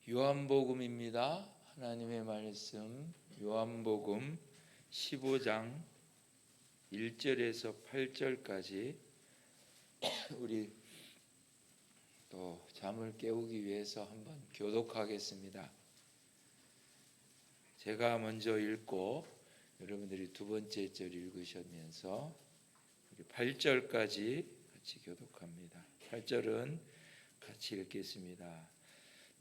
요한복음입니다. 하나님의 말씀 요한복음 15장 1절에서 8절까지 우리 또 잠을 깨우기 위해서 한번 교독하겠습니다. 제가 먼저 읽고 여러분들이 두 번째 절 읽으시면서 우리 8절까지 같이 교독합니다. 8절은 같이 읽겠습니다.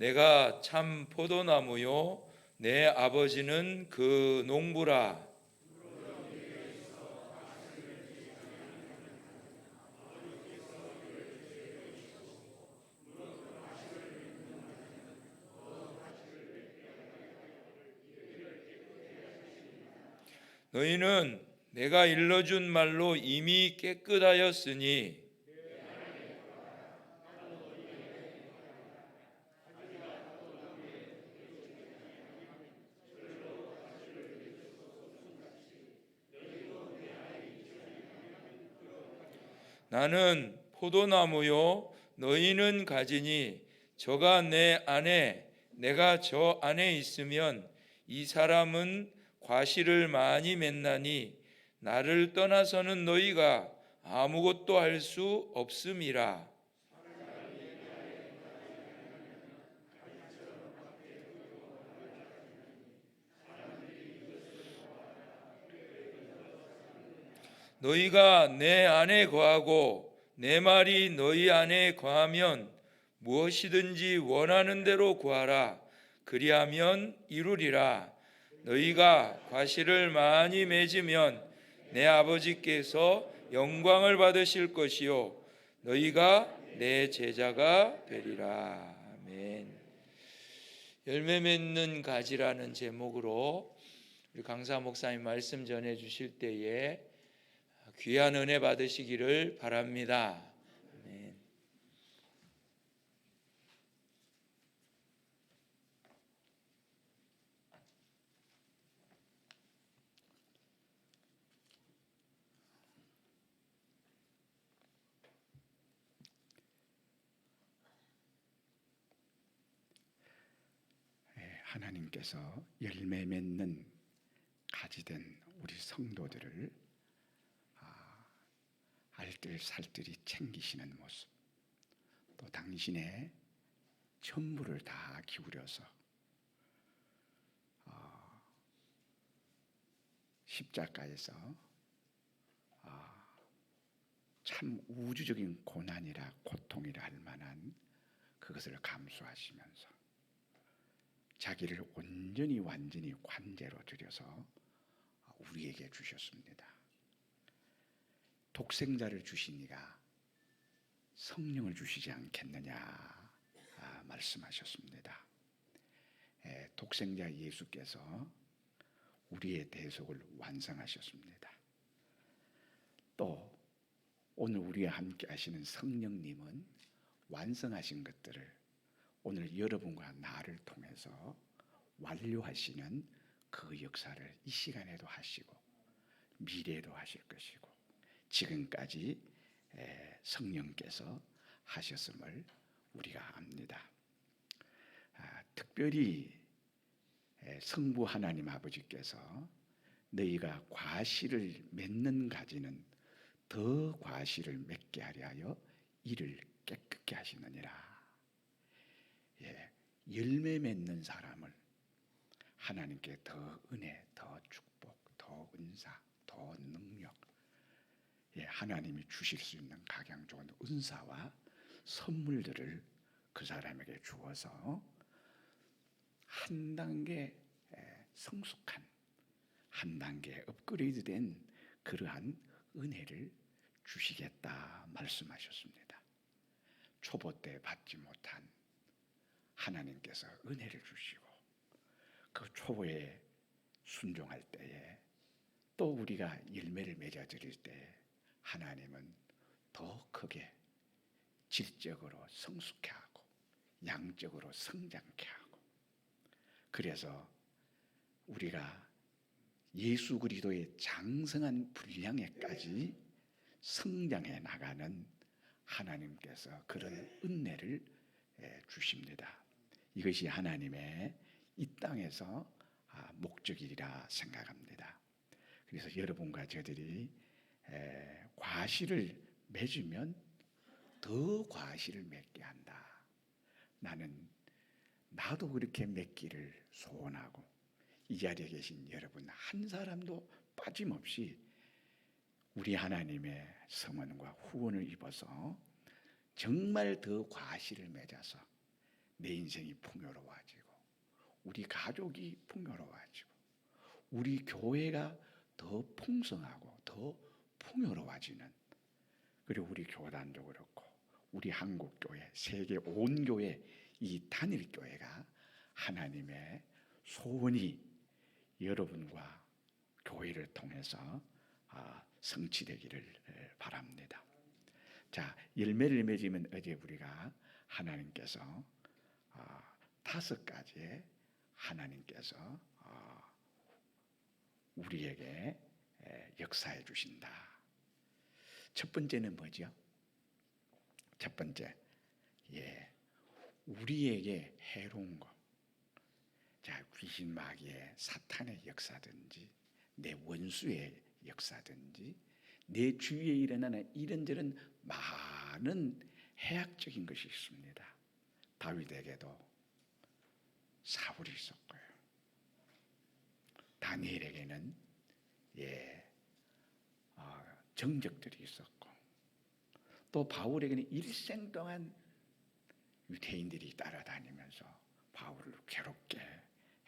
내가 참 포도나무요 내 아버지는 그 농부라. 너희는 내가 일러준 말로 이미 깨끗하였으니 나는 포도나무요 너희는 가지니 저가 내 안에 내가 저 안에 있으면 이 사람은 과실을 많이 맺나니 나를 떠나서는 너희가 아무것도 할 수 없음이라. 너희가 내 안에 거하고 내 말이 너희 안에 거하면 무엇이든지 원하는 대로 구하라. 그리하면 이루리라. 너희가 과실을 많이 맺으면 내 아버지께서 영광을 받으실 것이요 너희가 내 제자가 되리라. 아멘. 열매 맺는 가지라는 제목으로 우리 강사 목사님 말씀 전해 주실 때에 귀한 은혜 받으시기를 바랍니다. 아멘. 하나님께서 열매 맺는 가지된 우리 성도들을 알뜰살뜰히 챙기시는 모습, 또 당신의 전부를 다 기울여서 십자가에서 참 우주적인 고난이라 고통이라 할 만한 그것을 감수하시면서 자기를 온전히 완전히 관제로 들여서 우리에게 주셨습니다. 독생자를 주시니가 성령을 주시지 않겠느냐 말씀하셨습니다. 독생자 예수께서 우리의 대속을 완성하셨습니다. 또 오늘 우리와 함께 하시는 성령님은 완성하신 것들을 오늘 여러분과 나를 통해서 완료하시는 그 역사를 이 시간에도 하시고 미래에도 하실 것이고 지금까지 성령께서 하셨음을 우리가 압니다. 특별히 성부 하나님 아버지께서 너희가 과실을 맺는 가지는 더 과실을 맺게 하려 이를 깨끗게 하시느니라. 열매 맺는 사람을 하나님께 더 은혜, 더 축복, 더 은사, 더 능력, 하나님이 주실 수 있는 각양 좋은 은사와 선물들을 그 사람에게 주어서 한 단계 성숙한, 한 단계 업그레이드된 그러한 은혜를 주시겠다 말씀하셨습니다. 초보 때 받지 못한 하나님께서 은혜를 주시고 그 초보에 순종할 때에 또 우리가 열매를 맺어드릴 때 하나님은 더 크게 질적으로 성숙케 하고 양적으로 성장케 하고, 그래서 우리가 예수 그리스도의 장성한 분량에까지 성장해 나가는 하나님께서 그런 은혜를 주십니다. 이것이 하나님의 이 땅에서 목적이라 생각합니다. 그래서 여러분과 저들이 과실을 맺으면 더 과실을 맺게 한다. 나도 그렇게 맺기를 소원하고, 이 자리에 계신 여러분 한 사람도 빠짐없이 우리 하나님의 성원과 후원을 입어서 정말 더 과실을 맺어서 내 인생이 풍요로워지고, 우리 가족이 풍요로워지고, 우리 교회가 더 풍성하고 더 풍요로워지는, 그리고 우리 교단도 그렇고 우리 한국교회, 세계 온 교회, 이 단일교회가 하나님의 소원이 여러분과 교회를 통해서 성취되기를 바랍니다. 자, 열매를 맺으면 어제 우리가 하나님께서 5가지의 하나님께서 우리에게 역사해 주신다. 첫 번째는 뭐죠? 첫 번째, 우리에게 해로운 것. 자, 귀신 마귀의 사탄의 역사든지 내 원수의 역사든지 내 주위에 일어나는 이런저런 많은 해악적인 것이 있습니다. 다윗에게도 사울이 있었고요. 다니엘에게는 정적들이 있었고, 또 바울에게는 일생 동안 유대인들이 따라다니면서 바울을 괴롭게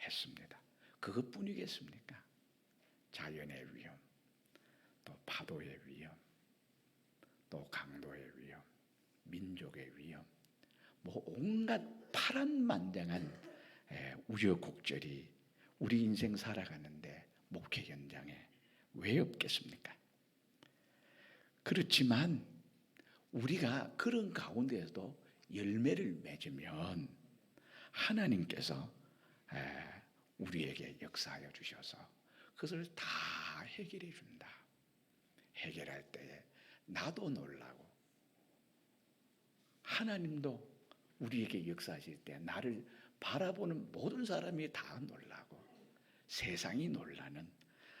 했습니다. 그것뿐이겠습니까? 자연의 위험, 또 파도의 위험, 또 강도의 위험, 민족의 위험, 온갖 파란만장한 우여곡절이 우리 인생 살아가는데 목회 현장에 왜 없겠습니까? 그렇지만 우리가 그런 가운데에도 열매를 맺으면 하나님께서 우리에게 역사하여 주셔서 그것을 다 해결해 준다. 해결할 때에 나도 놀라고, 하나님도 우리에게 역사하실 때 나를 바라보는 모든 사람이 다 놀라고, 세상이 놀라는,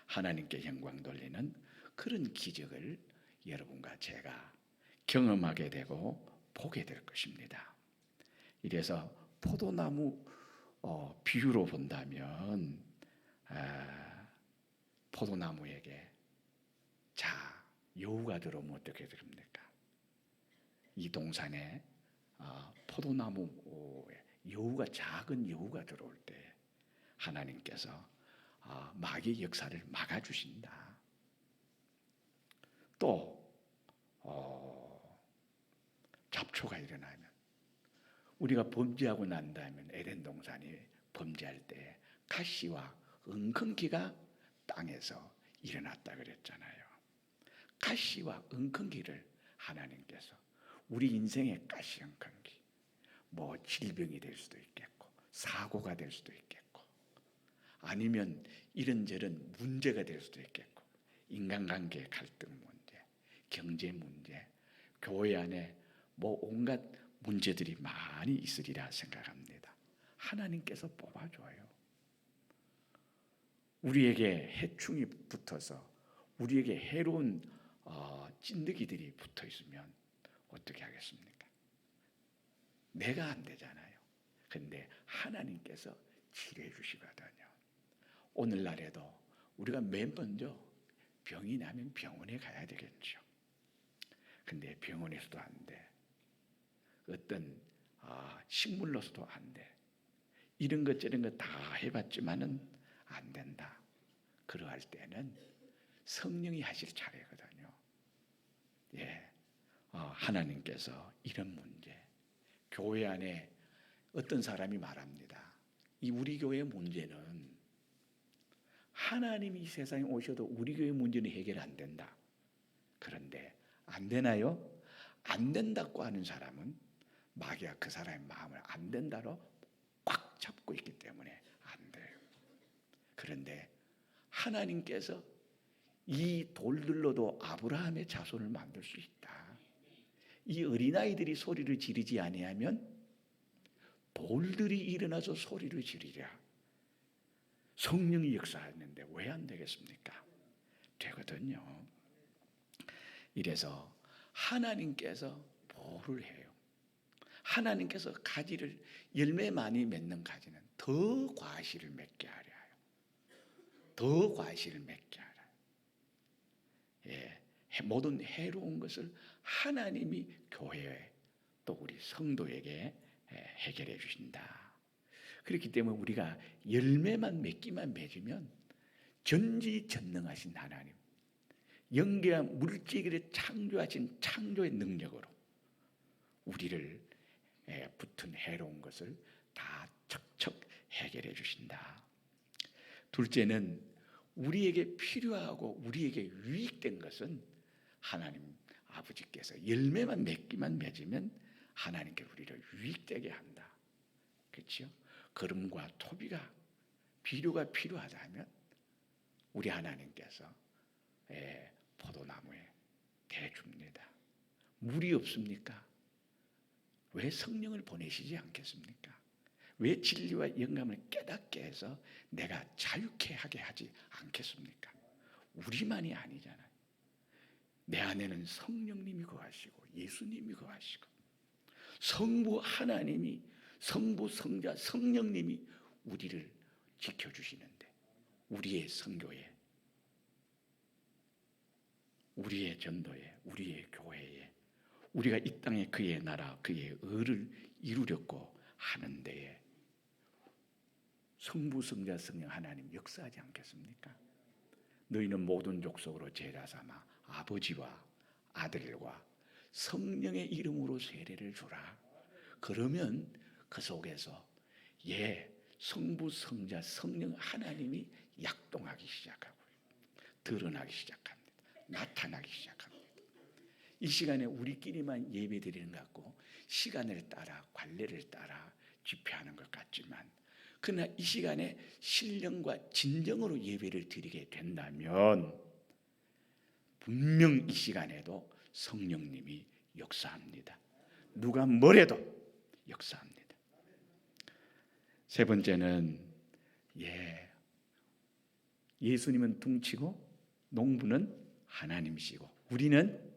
하나님께 영광 돌리는 그런 기적을 여러분과 제가 경험하게 되고 보게 될 것입니다. 이래서 포도나무 비유로 본다면, 포도나무에게 여우가 들어오면 어떻게 됩니까? 이 동산에 포도나무에 작은 여우가 들어올 때 하나님께서 마귀의 역사를 막아주신다. 또 잡초가 일어나면, 우리가 범죄하고 난 다음에 에덴 동산이 범죄할 때 가시와 엉겅퀴가 땅에서 일어났다 그랬잖아요. 가시와 엉겅퀴를 하나님께서 우리 인생의 가시 엉겅퀴, 질병이 될 수도 있겠고 사고가 될 수도 있겠고 아니면 이런저런 문제가 될 수도 있겠고, 인간관계 갈등 문제, 경제 문제, 교회 안에 온갖 문제들이 많이 있으리라 생각합니다. 하나님께서 뽑아줘요. 우리에게 해충이 붙어서 우리에게 해로운 찐득이들이 붙어 있으면 어떻게 하겠습니까? 내가 안 되잖아요. 근데 하나님께서 치료해 주시거든요. 오늘날에도 우리가 맨 먼저 병이 나면 병원에 가야 되겠죠. 근데 병원에서도 안 돼. 어떤 식물로서도 안 돼. 이런 것 저런 것 다 해봤지만은 안 된다. 그러할 때는 성령이 하실 차례거든요. 하나님께서 이런 문제, 교회 안에 어떤 사람이 말합니다. 이 우리 교회의 문제는 하나님이 이 세상에 오셔도 우리 교회 문제는 해결 안 된다. 그런데 안 되나요? 안 된다고 하는 사람은 마귀가 그 사람의 마음을 안 된다로 꽉 잡고 있기 때문에 안 돼요. 그런데 하나님께서 이 돌들로도 아브라함의 자손을 만들 수 있다. 이 어린아이들이 소리를 지르지 아니하면 돌들이 일어나서 소리를 지르랴. 성령이 역사하는데 왜 안 되겠습니까? 되거든요. 이래서 하나님께서 보호를 해요. 하나님께서 가지를 열매 많이 맺는 가지는 더 과실을 맺게 하려 해요. 더 과실을 맺게 하라. 예, 모든 해로운 것을 하나님이 교회에 또 우리 성도에게 해결해 주신다. 그렇기 때문에 우리가 열매만 맺기만 맺으면 전지전능하신 하나님, 영계한 물질을 창조하신 창조의 능력으로 우리를 붙은 해로운 것을 다 척척 해결해 주신다. 둘째는 우리에게 필요하고 우리에게 유익된 것은 하나님 아버지께서 열매만 맺기만 맺으면 하나님께 우리를 유익되게 한다. 그렇죠? 거름과 토비가 비료가 필요하다면 우리 하나님께서 포도나무에 대줍니다. 물이 없습니까? 왜 성령을 보내시지 않겠습니까? 왜 진리와 영감을 깨닫게 해서 내가 자유케 하게 하지 않겠습니까? 우리만이 아니잖아요. 내 안에는 성령님이 거하시고 예수님이 거하시고 성부 하나님이, 성부 성자 성령님이 우리를 지켜주시는데, 우리의 선교에, 우리의 전도에, 우리의 교회에, 우리가 이 땅에 그의 나라 그의 의를 이루려고 하는 데에 성부 성자 성령 하나님 역사하지 않겠습니까? 너희는 모든 족속으로 제자 삼아 아버지와 아들과 성령의 이름으로 세례를 주라. 그러면 그 속에서 성부 성자 성령 하나님이 약동하기 시작하고 드러나기 시작합니다. 나타나기 시작합니다. 이 시간에 우리끼리만 예배드리는 것 같고 시간을 따라 관례를 따라 집회하는 것 같지만, 그러나 이 시간에 신령과 진정으로 예배를 드리게 된다면 분명 이 시간에도 성령님이 역사합니다. 누가 뭐래도 역사합니다. 세 번째는 예수님은 둥치고 농부는 하나님이시고 우리는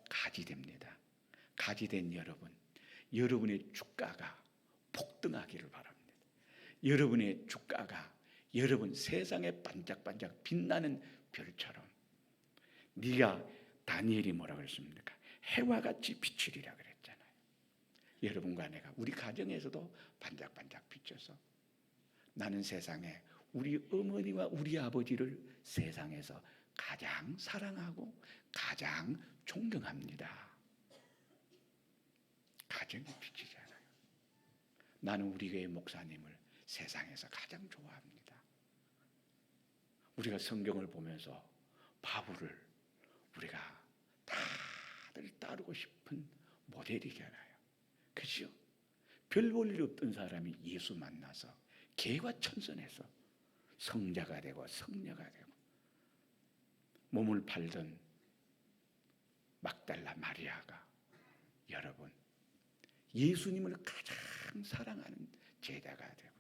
가지 됩니다. 가지 된 여러분의 주가가 폭등하기를 바랍니다. 여러분의 주가가 여러분 세상에 반짝반짝 빛나는 별처럼, 네가 다니엘이 뭐라 그랬습니까? 해와 같이 비추리라 그랬잖아요. 여러분과 내가 우리 가정에서도 반짝반짝 비춰서 나는 세상에 우리 어머니와 우리 아버지를 세상에서 가장 사랑하고 가장 존경합니다. 가정이 비치잖아요. 나는 우리 교회 목사님을 세상에서 가장 좋아합니다. 우리가 성경을 보면서 바울을 우리가 다들 따르고 싶은 모델이잖아요. 그죠? 별 볼 일 없던 사람이 예수 만나서 개와 천선해서 성자가 되고 성녀가 되고, 몸을 팔던 막달라 마리아가 여러분 예수님을 가장 사랑하는 제자가 되고,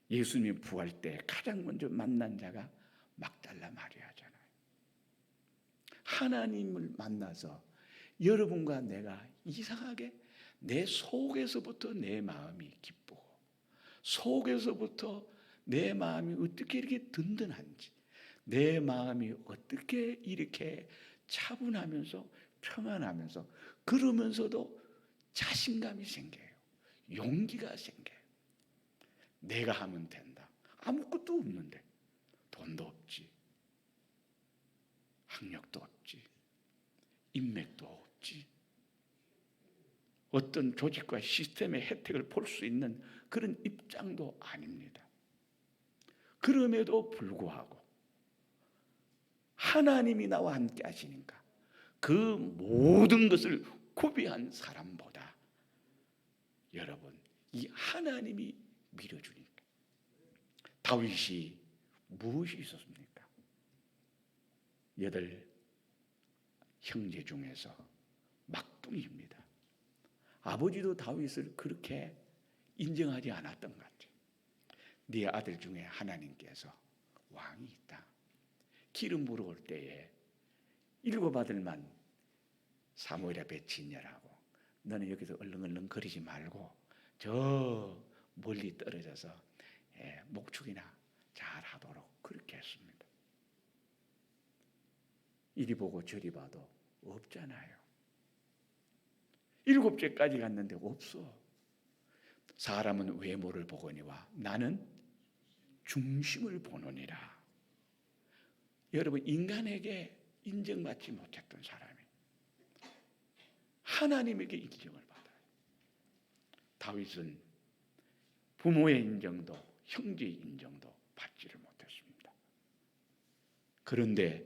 예수님 부활 때 가장 먼저 만난 자가 막달라 마리아잖아요. 하나님을 만나서 여러분과 내가 이상하게 내 속에서부터 내 마음이 기쁘고, 속에서부터 내 마음이 어떻게 이렇게 든든한지, 내 마음이 어떻게 이렇게 차분하면서 평안하면서, 그러면서도 자신감이 생겨요. 용기가 생겨요. 내가 하면 된다. 아무것도 없는데, 돈도 없지, 학력도 없지, 인맥도 없지, 어떤 조직과 시스템의 혜택을 볼 수 있는 그런 입장도 아닙니다. 그럼에도 불구하고 하나님이 나와 함께 하시니까 그 모든 것을 구비한 사람보다 여러분 이 하나님이 밀어주니까. 다윗이 무엇이 있었습니까? 8 형제 중에서 막둥이입니다. 아버지도 다윗을 그렇게 인정하지 않았던 것 같아요. 네 아들 중에 하나님께서 왕이 있다. 기름 부어올 때에 7 아들만 사무엘 앞에 진열하고 너는 여기서 얼렁얼렁 거리지 말고 저 멀리 떨어져서 목축이나 잘 하도록 그렇게 했습니다. 이리 보고 저리 봐도 없잖아요. 7째까지 갔는데 없어. 사람은 외모를 보거니와 나는 중심을 보느니라. 여러분, 인간에게 인정받지 못했던 사람이 하나님에게 인정을 받아요. 다윗은 부모의 인정도 형제의 인정도 받지를 못했습니다. 그런데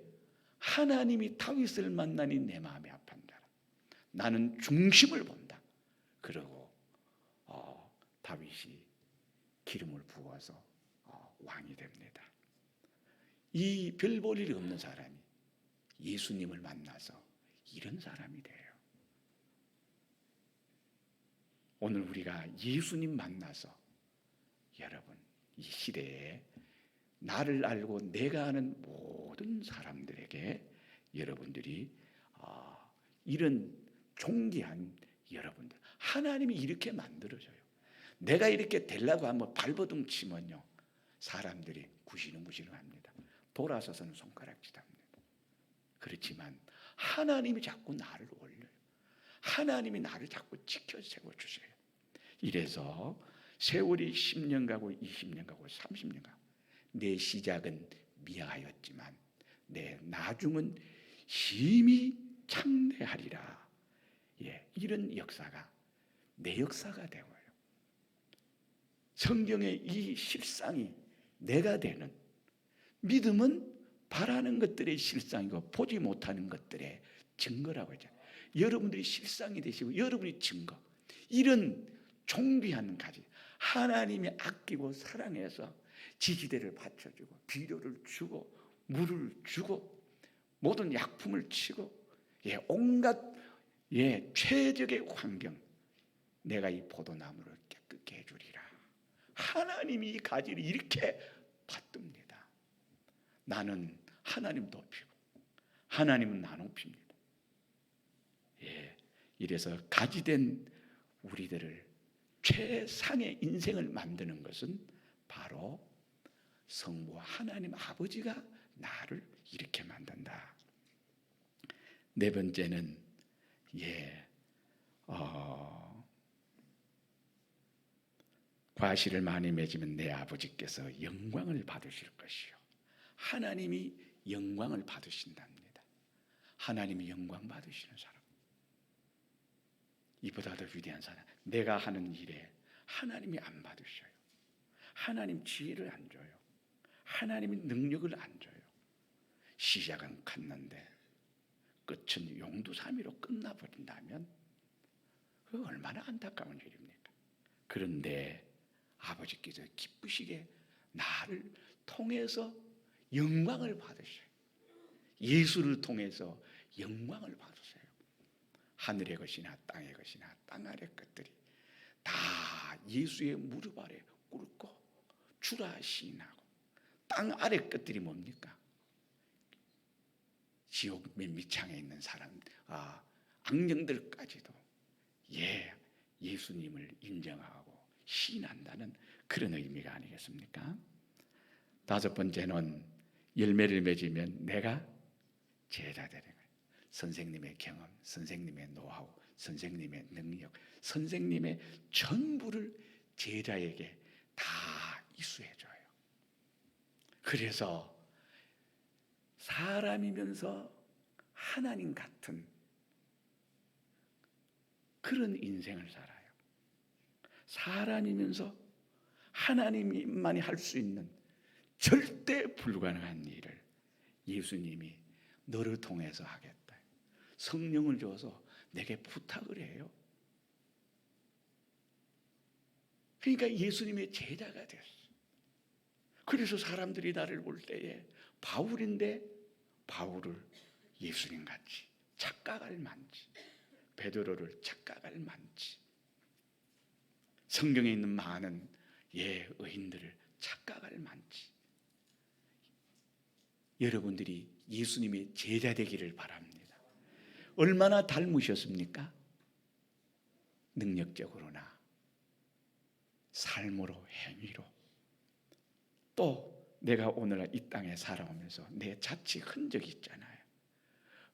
하나님이 다윗을 만나니 내 마음이 아팠다. 나는 중심을 본다. 그러고 다윗이 기름을 부어서 왕이 됩니다. 이 별 볼 일이 없는 사람이 예수님을 만나서 이런 사람이 돼요. 오늘 우리가 예수님 만나서 여러분 이 시대에 나를 알고 내가 아는 모든 사람들에게 여러분들이 이런 존귀한 여러분들 하나님이 이렇게 만들어줘요. 내가 이렇게 되려고 하면 발버둥 치면요 사람들이 구시렁구시렁합니다. 돌아서서는 손가락질합니다. 그렇지만 하나님이 자꾸 나를 올려요. 하나님이 나를 자꾸 지켜 세워주세요. 이래서 세월이 10년 가고 20년 가고 30년 가고 내 시작은 미약하였지만 내 나중은 심히 창대하리라. 이런 역사가 내 역사가 되어요. 성경의 이 실상이 내가 되는 믿음은 바라는 것들의 실상이고 보지 못하는 것들의 증거라고 하죠. 여러분들이 실상이 되시고 여러분이 증거. 이런 존귀한 가지 하나님이 아끼고 사랑해서 지지대를 받쳐주고 비료를 주고 물을 주고 모든 약품을 치고 온갖 최적의 환경 내가 이 포도나무를 깨끗게 해주리라. 하나님이 이 가지를 이렇게 받듭니다. 나는 하나님 높이고 하나님은 나 높입니다. 이래서 가지된 우리들을 최상의 인생을 만드는 것은 바로 성부 하나님 아버지가 나를 이렇게 만든다. 네 번째는 과실을 많이 맺으면 내 아버지께서 영광을 받으실 것이요. 하나님이 영광을 받으신답니다. 하나님이 영광 받으시는 사람. 이보다 더 위대한 사람. 내가 하는 일에 하나님이 안 받으셔요. 하나님 지혜를 안 줘요. 하나님이 능력을 안 줘요. 시작은 갔는데 끝은 용두사미로 끝나버린다면 그 얼마나 안타까운 일입니까? 그런데 아버지께서 기쁘시게 나를 통해서 영광을 받으셔요. 예수를 통해서 영광을 받으세요. 하늘의 것이나 땅의 것이나 땅 아래 것들이 다 예수의 무릎 아래 꿇고 주라 시인하고 땅 아래 것들이 뭡니까? 지옥 밑창에 있는 사람, 악령들까지도 예수님을 인정하고 시인한다는 그런 의미가 아니겠습니까? 다섯 번째는 열매를 맺으면 내가 제자 되는 거예요. 선생님의 경험, 선생님의 노하우, 선생님의 능력, 선생님의 전부를 제자에게 다 이수해줘요. 그래서 사람이면서 하나님 같은 그런 인생을 살아요. 사람이면서 하나님만이 할 수 있는 절대 불가능한 일을 예수님이 너를 통해서 하겠다. 성령을 줘서 내게 부탁을 해요. 그러니까 예수님의 제자가 됐어. 그래서 사람들이 나를 볼 때에 바울인데 바울을 예수님같이 착각할 만치, 베드로를 착각할 만치, 성경에 있는 많은 의인들을 착각할 만치. 여러분들이 예수님의 제자 되기를 바랍니다. 얼마나 닮으셨습니까? 능력적으로나 삶으로, 행위로. 또 내가 오늘 이 땅에 살아오면서 내 자취 흔적이 있잖아요.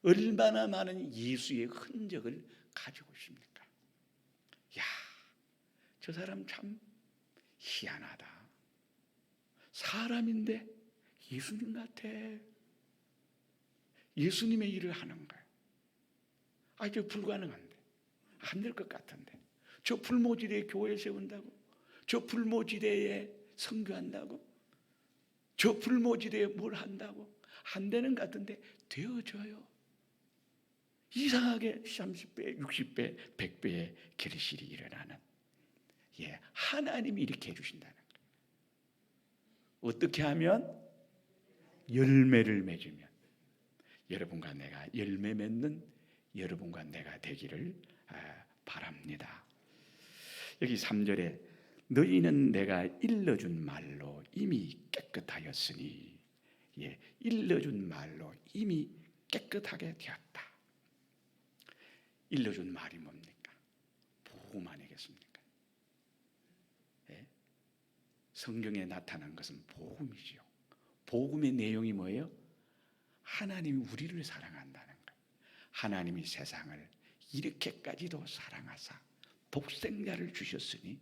얼마나 많은 예수의 흔적을 가지고 있습니까? 야, 저 사람 참 희한하다. 사람인데 예수님 같아. 예수님의 일을 하는 거예요. 저 불가능한데, 안 될 것 같은데, 저 불모지대에 교회 세운다고, 저 불모지대에 선교한다고, 저 불모지대에 뭘 한다고, 안 되는 것 같은데 되어져요. 이상하게 30배, 60배, 100배의 결실이 일어나는, 하나님이 이렇게 해주신다는 거예요. 어떻게 하면? 열매를 맺으면. 여러분과 내가 열매 맺는 여러분과 내가 되기를 바랍니다. 여기 3절에 너희는 내가 일러준 말로 이미 깨끗하였으니, 일러준 말로 이미 깨끗하게 되었다. 일러준 말이 뭡니까? 복음 아니겠습니까? 성경에 나타난 것은 복음이지요. 복음의 내용이 뭐예요? 하나님이 우리를 사랑한다는 거예요. 하나님이 세상을 이렇게까지도 사랑하사 독생자를 주셨으니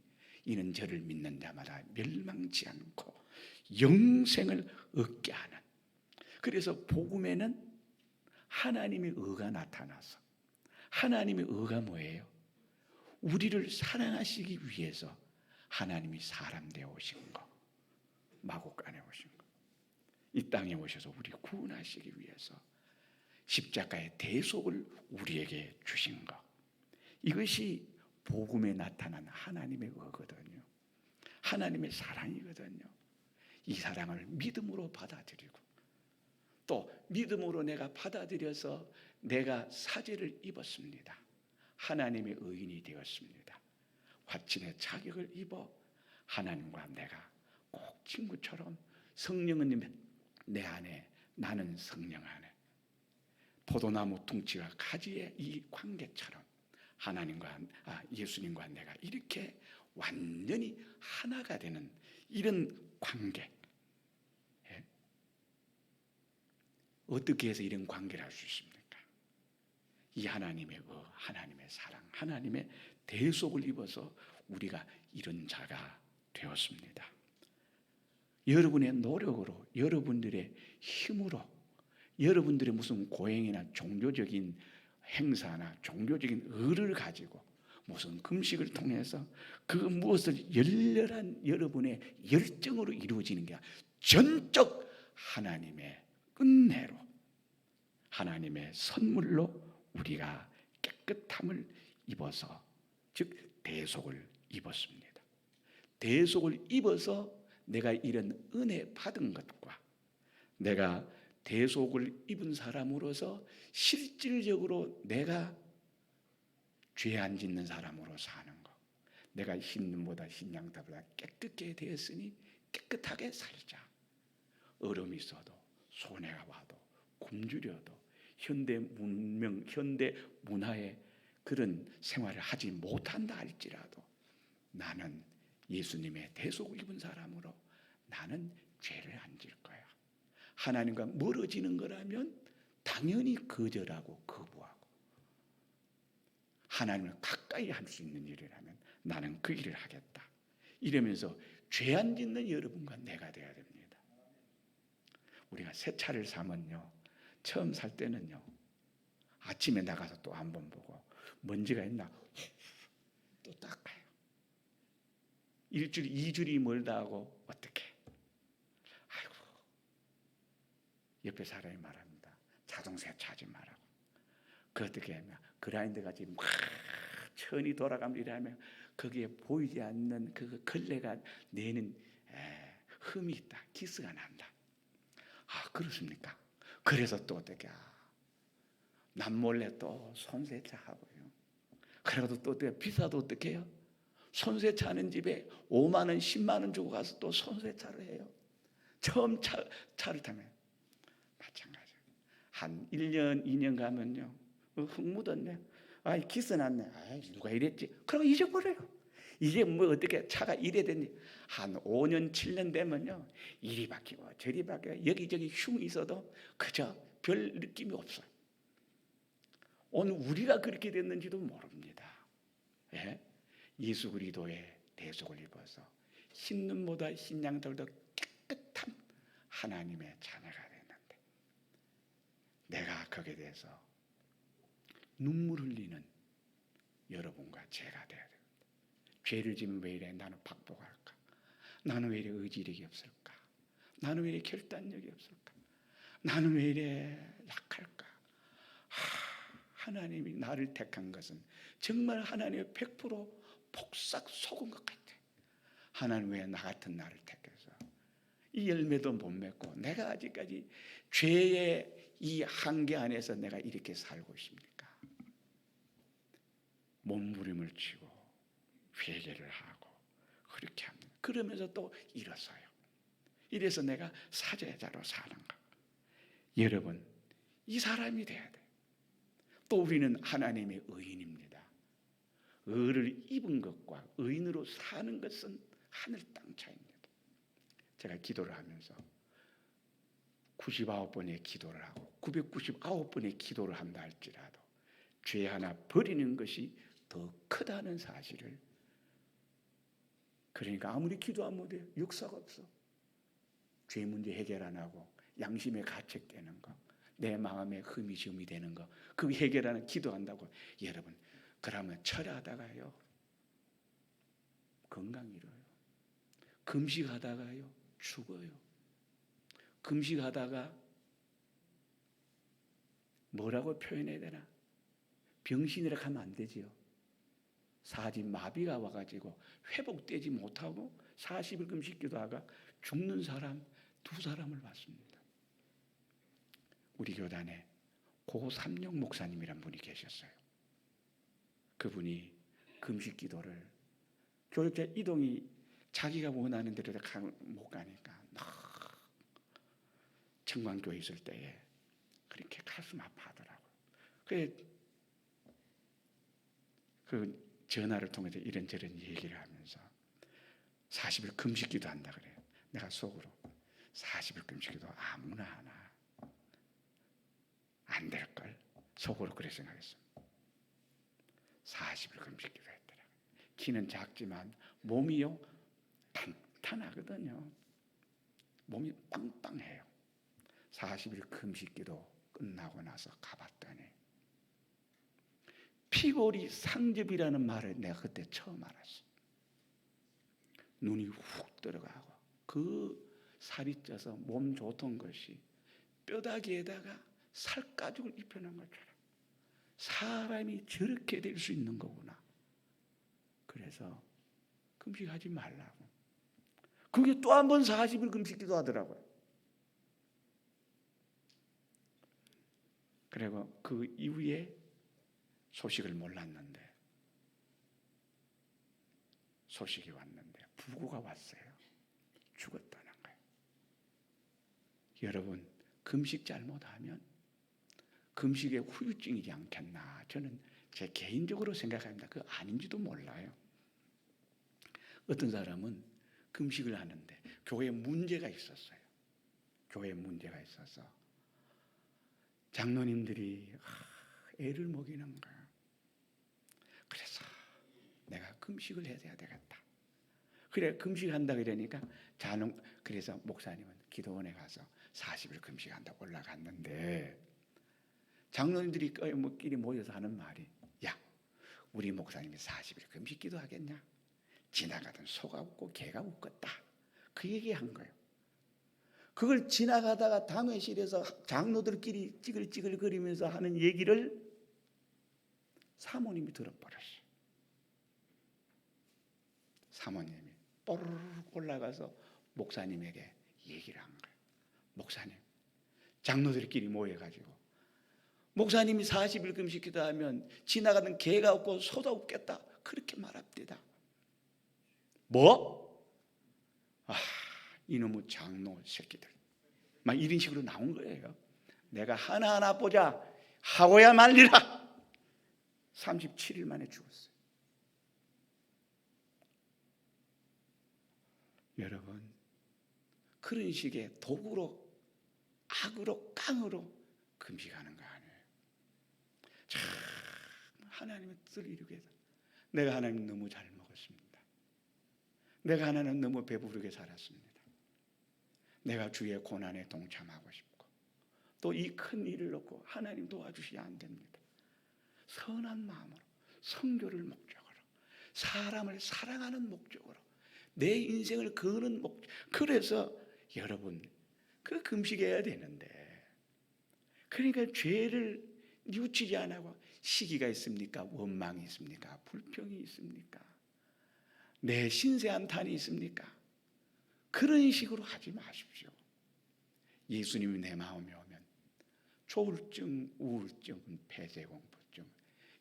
이는 저를 믿는 자마다 멸망치 않고 영생을 얻게 하는. 그래서 복음에는 하나님의 의가 나타나서, 하나님의 의가 뭐예요? 우리를 사랑하시기 위해서 하나님이 사람 되어 오신 거, 마구간에 오신 거, 이 땅에 오셔서 우리 구원하시기 위해서 십자가의 대속을 우리에게 주신 것, 이것이 복음에 나타난 하나님의 의거든요. 하나님의 사랑이거든요. 이 사랑을 믿음으로 받아들이고, 또 믿음으로 내가 받아들여서 내가 사죄를 입었습니다. 하나님의 의인이 되었습니다. 화친의 자격을 입어 하나님과 내가 꼭 친구처럼, 성령은 내 안에, 나는 성령 안에, 포도나무 둥치와 가지의 이 관계처럼 하나님과 예수님과 내가 이렇게 완전히 하나가 되는 이런 관계. 어떻게 해서 이런 관계를 할 수 있습니까? 이 하나님의 하나님의 사랑, 하나님의 대속을 입어서 우리가 이런 자가 되었습니다. 여러분의 노력으로, 여러분들의 힘으로, 여러분들의 무슨 고행이나 종교적인 행사나 종교적인 의를 가지고 무슨 금식을 통해서 그 무엇을 열렬한 여러분의 열정으로 이루어지는 게 아니라 전적 하나님의 은혜로, 하나님의 선물로 우리가 깨끗함을 입어서, 즉 대속을 입었습니다. 대속을 입어서 내가 이런 은혜 받은 것과, 내가 대속을 입은 사람으로서 실질적으로 내가 죄 안 짓는 사람으로 사는 것, 내가 흰눈보다 흰양털보다 깨끗게 되었으니 깨끗하게 살자. 얼음이 있어도, 손해가 와도, 굶주려도, 현대 문명, 현대 문화의 그런 생활을 하지 못한다 할지라도 나는 예수님의 대속을 입은 사람으로 나는 죄를 안 질 거야. 하나님과 멀어지는 거라면 당연히 거절하고 거부하고, 하나님을 가까이 할 수 있는 일이라면 나는 그 일을 하겠다. 이러면서 죄 안 짓는 여러분과 내가 되어야 됩니다. 우리가 새 차를 사면요, 처음 살 때는요, 아침에 나가서 또 한 번 보고 먼지가 있나 또 닦아요. 1줄, 2줄이 멀다 하고 어떻게? 아이고, 옆에 사람이 말합니다. 자동세차하지 말라고. 그 어떻게 하면 그라인더가 지금 막 천이 돌아가면 이러면 거기에 보이지 않는 그 걸레가 내는 흠이 있다. 기스가 난다. 그렇습니까? 그래서 또 어떻게 남몰래 또 손세차하고요. 그래도 또 어떻게 비싸도 어떻게 해요? 손세 차는 집에 5만 원, 10만 원 주고 가서 또 손세 차를 해요. 처음 차를 타면 마찬가지. 한 1년, 2년 가면요, 흙 묻었네. 아이, 기스 났네. 아이, 누가 이랬지? 그러고 잊어버려요. 이게 뭐 어떻게 차가 이래 됐니? 한 5년, 7년 되면요, 이리 바뀌고 저리 바뀌고 여기저기 흉이 있어도 그저 별 느낌이 없어요. 오늘 우리가 그렇게 됐는지도 모릅니다. 예? 예수 그리스도의 대속을 입어서 흰눈보다 흰 양털도 깨끗한 하나님의 자녀가 됐는데, 내가 거기에 대해서 눈물 흘리는 여러분과 제가 돼야 됩니다. 죄를 지면 왜 이래 나는 박복할까? 나는 왜 이래 의지력이 없을까? 나는 왜 이래 결단력이 없을까? 나는 왜 이래 약할까? 하나님이 나를 택한 것은 정말 하나님의 100% 폭삭 속은 것 같아. 하나님 왜 나 같은 나를 택해서 이 열매도 못 맺고 내가 아직까지 죄의 이 한계 안에서 내가 이렇게 살고 있습니까? 몸부림을 치고 회개를 하고 그렇게 합니다. 그러면서 또 일어서요. 이래서 내가 사제자로 사는 거. 여러분, 이 사람이 돼야 돼. 또 우리는 하나님의 의인입니다. 의를 입은 것과 의인으로 사는 것은 하늘 땅 차이입니다. 제가 기도를 하면서 99번의 기도를 하고 999번의 기도를 한다 할지라도 죄 하나 버리는 것이 더 크다는 사실을, 그러니까 아무리 기도하면 못해요. 역사가 없어. 죄 문제 해결 안 하고 양심에 가책되는 거, 내 마음에 흠이 되는 거, 그 해결하는 기도한다고 여러분, 그러면 철하다가요 건강 잃어요. 금식하다가요 죽어요. 금식하다가 뭐라고 표현해야 되나? 병신이라 하면 안 되지요. 사지 마비가 와가지고 회복되지 못하고 40일 금식 기도하다가 죽는 사람 2사람을 봤습니다. 우리 교단에 고삼룡 목사님이란 분이 계셨어요. 그분이 금식 기도를, 교육자 이동이 자기가 원하는 대로 못 가니까 청광교회 있을 때에 그렇게 가슴 아파하더라고요. 그 전화를 통해서 이런저런 얘기를 하면서 40일 금식 기도 한다 그래요. 내가 속으로 40일 금식 기도 아무나 하나 안 될걸 속으로 그래 생각했습니다. 40일 금식 기도 했더라. 키는 작지만 몸이요 탄탄하거든요. 몸이 빵빵해요. 40일 금식 기도 끝나고 나서 가봤더니 피골이 상접이라는 말을 내가 그때 처음 알았어. 눈이 훅 들어가고 그 살이 쪄서 몸 좋던 것이 뼈다귀에다가 살가죽을 입혀놓은 것처럼 사람이 저렇게 될 수 있는 거구나. 그래서 금식하지 말라고. 그게 또 한 번 40일 금식 기도하더라고요. 그리고 그 이후에 소식을 몰랐는데 소식이 왔는데 부고가 왔어요. 죽었다는 거예요. 여러분, 금식 잘못하면 금식에 후유증이지 않겠나, 저는 제 개인적으로 생각합니다. 그거 아닌지도 몰라요. 어떤 사람은 금식을 하는데 교회에 문제가 있었어요. 교회에 문제가 있어서 장로님들이 애를 먹이는 거야. 그래서 내가 금식을 해야 되겠다. 그래 금식한다 그러니까 그래서 목사님은 기도원에 가서 40일 금식한다고 올라갔는데 장로님들이 끼리 모여서 하는 말이, 야, 우리 목사님이 40일 금식 기도하겠냐? 지나가던 소가 웃고 개가 웃겠다. 그 얘기한 거예요. 그걸 지나가다가 당회실에서 장로들끼리 찌글찌글거리면서 하는 얘기를 사모님이 들어버렸어요. 사모님이 뽀르륵 올라가서 목사님에게 얘기를 한 거예요. 목사님, 장로들끼리 모여가지고 목사님이 40일 금식 기도하면 지나가는 개가 웃고 소도 웃겠다. 그렇게 말합니다. 뭐? 이놈의 장로 새끼들. 막 이런 식으로 나온 거예요. 내가 하나하나 보자 하고야 말리라. 37일 만에 죽었어요. 여러분, 그런 식의 도구로, 악으로, 깡으로 금식하는 거 아니에요. 참 하나님의 뜻을 이루게 해서 내가 하나님 너무 잘 먹었습니다. 내가 하나님 너무 배부르게 살았습니다. 내가 주의 고난에 동참하고 싶고 또 이 큰 일을 놓고 하나님 도와주시면 안 됩니다. 선한 마음으로 선교를 목적으로 사람을 사랑하는 목적으로 내 인생을 거는 목적. 그래서 여러분 그 금식해야 되는데 그러니까 죄를 뉘우치지 않고 시기가 있습니까? 원망이 있습니까? 불평이 있습니까? 내 신세 한탄이 있습니까? 그런 식으로 하지 마십시오. 예수님이 내 마음에 오면 조울증, 우울증, 폐쇄공포증,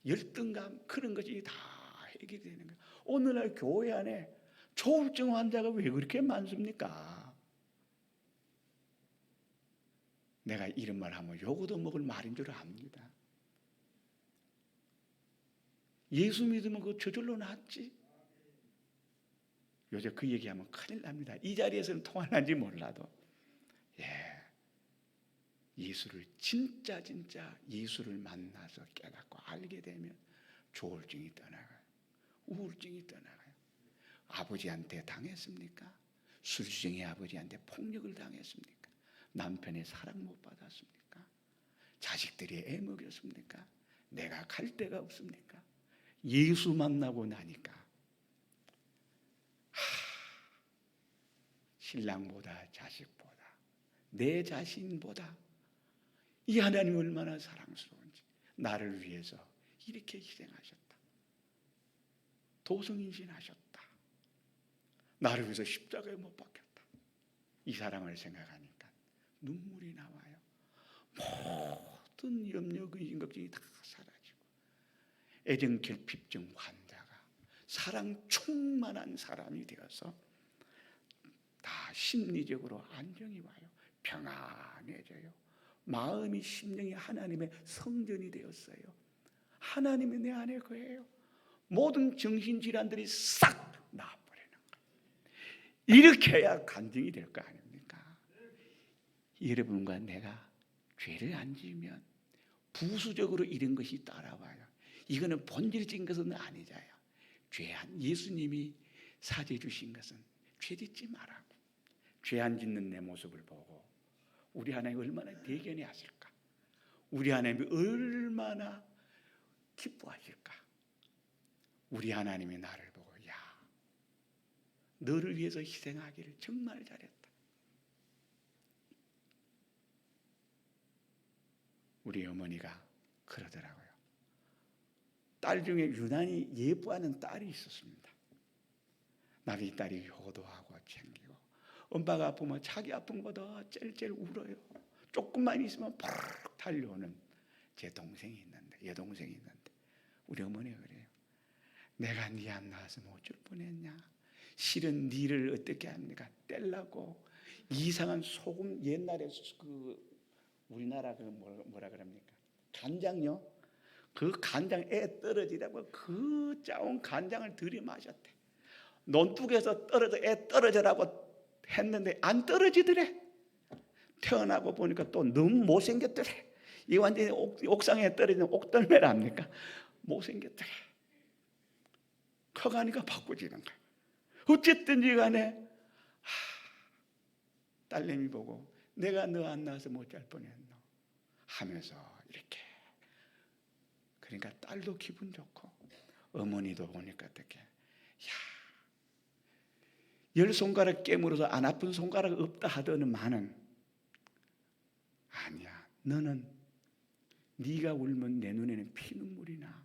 열등감 그런 것이 다 해결되는 거예요. 오늘날 교회 안에 조울증 환자가 왜 그렇게 많습니까? 내가 이런 말 하면 요거도 먹을 말인 줄 압니다. 예수 믿으면 그거 저절로 낫지. 요새 그 얘기하면 큰일 납니다. 이 자리에서는 통하는지 몰라도 예수를 진짜 예수를 만나서 깨닫고 알게 되면 조울증이 떠나가요. 우울증이 떠나가요. 아버지한테 당했습니까? 술주정의 아버지한테 폭력을 당했습니까? 남편의 사랑 못 받았습니까? 자식들이 애 먹였습니까? 내가 갈 데가 없습니까? 예수 만나고 나니까 신랑보다 자식보다 내 자신보다 이 하나님이 얼마나 사랑스러운지 나를 위해서 이렇게 희생하셨다. 도성인신하셨다. 나를 위해서 십자가에 못 박혔다. 이 사랑을 생각하니까 눈물이 나와요. 모든 염려, 근심, 걱정이 다 사라지고 애정 결핍증 환자가 사랑 충만한 사람이 되어서 다 심리적으로 안정이 와요. 평안해져요. 마음이 심령이 하나님의 성전이 되었어요. 하나님이 내 안에 거예요. 모든 정신질환들이 싹 나아버리는 거예요. 이렇게 해야 간증이 될 거 아닙니까? 여러분과 내가 죄를 안 지으면 부수적으로 이런 것이 따라와요. 이거는 본질적인 것은 아니잖아요. 죄한 예수님이 사죄 주신 것은 죄 짓지 말라고. 죄 안 짓는 내 모습을 보고 우리 하나님이 얼마나 대견해 하실까? 우리 하나님이 얼마나 기뻐하실까? 우리 하나님이 나를 보고 야, 너를 위해서 희생하기를 정말 잘했다. 우리 어머니가 그러더라고요. 딸 중에 유난히 예뻐하는 딸이 있었습니다. 나도 이 딸이 효도하고 챙기고 엄마가 아프면 자기 아픈 거다 찔찔 울어요. 조금만 있으면 팍 달려오는 제 동생이 있는데 여동생이 있는데 우리 어머니가 그래요. 내가 네 안 낳았으면 어쩔 뻔했냐. 실은 니를 어떻게 합니까? 떼려고 이상한 소금 옛날에 그 우리나라 그 뭐라 그럽니까? 간장요. 그 간장 애 떨어지라고 그 짜온 간장을 들이마셨대. 논둑에서 떨어져 애 떨어져라고 했는데 안 떨어지더래. 태어나고 보니까 또 너무 못생겼더래. 이 완전히 옥상에 떨어지는 옥돌매랍니까? 못생겼더래. 커가니까 바꾸지는 거야. 어쨌든지 간에 딸내미 보고 내가 너 안 낳아서 못 잘 뻔했노 하면서 이렇게. 그러니까 딸도 기분 좋고 어머니도 보니까 어떻게 열 손가락 깨물어서 안 아픈 손가락 없다 하더니만은 아니야. 너는 네가 울면 내 눈에는 피눈물이 나.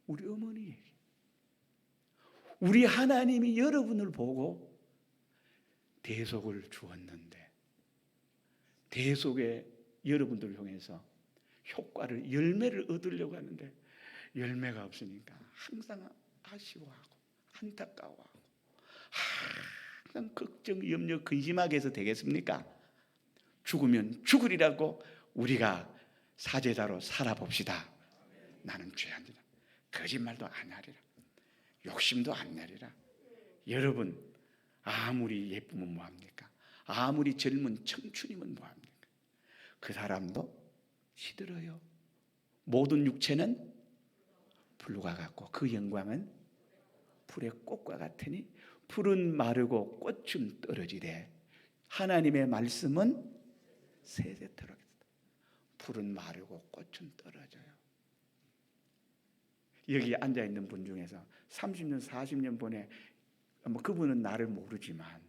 우리 어머니 얘기. 우리 하나님이 여러분을 보고 대속을 주었는데 대속에 여러분들을 통해서 효과를 열매를 얻으려고 하는데 열매가 없으니까 항상 아쉬워하고 안타까워하고 항상 걱정, 염려, 근심하게 해서 되겠습니까? 죽으면 죽으리라고 우리가 사제자로 살아봅시다. 나는 죄안 지라. 거짓말도 안 하리라. 욕심도 안 내리라. 여러분, 아무리 예쁘면 뭐합니까? 아무리 젊은 청춘이면 뭐합니까? 그 사람도 시들어요. 모든 육체는 불과 같고 그 영광은 풀의 꽃과 같으니 풀은 마르고 꽃은 떨어지되 하나님의 말씀은 세세토록 풀은 마르고 꽃은 떨어져요. 여기 앉아있는 분 중에서 30년 40년 전에 그분은 나를 모르지만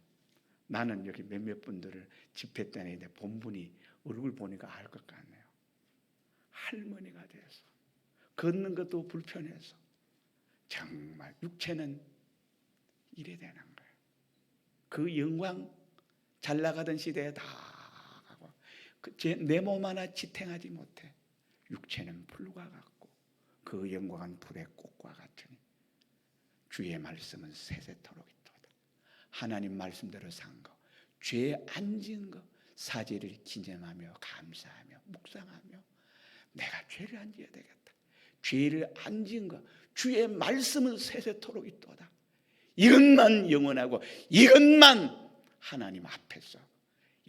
나는 여기 몇몇 분들을 집회 때에 내 본분이 얼굴 보니까 알 것 같네요. 할머니가 돼서 걷는 것도 불편해서 정말 육체는 이래 되는 거예요. 그 영광 잘 나가던 시대에 다 가고 내 몸 하나 지탱하지 못해. 육체는 풀과 같고 그 영광은 풀의 꽃과 같으니 주의 말씀은 세세토록 있도다. 하나님 말씀대로 산 거, 죄에 안 지은 거, 사죄를 기념하며 감사하며 묵상하며 내가 죄를 안 지어야 되겠다. 죄를 안 지은 거, 주의 말씀은 세세토록 있도다. 이것만 영원하고 이것만 하나님 앞에서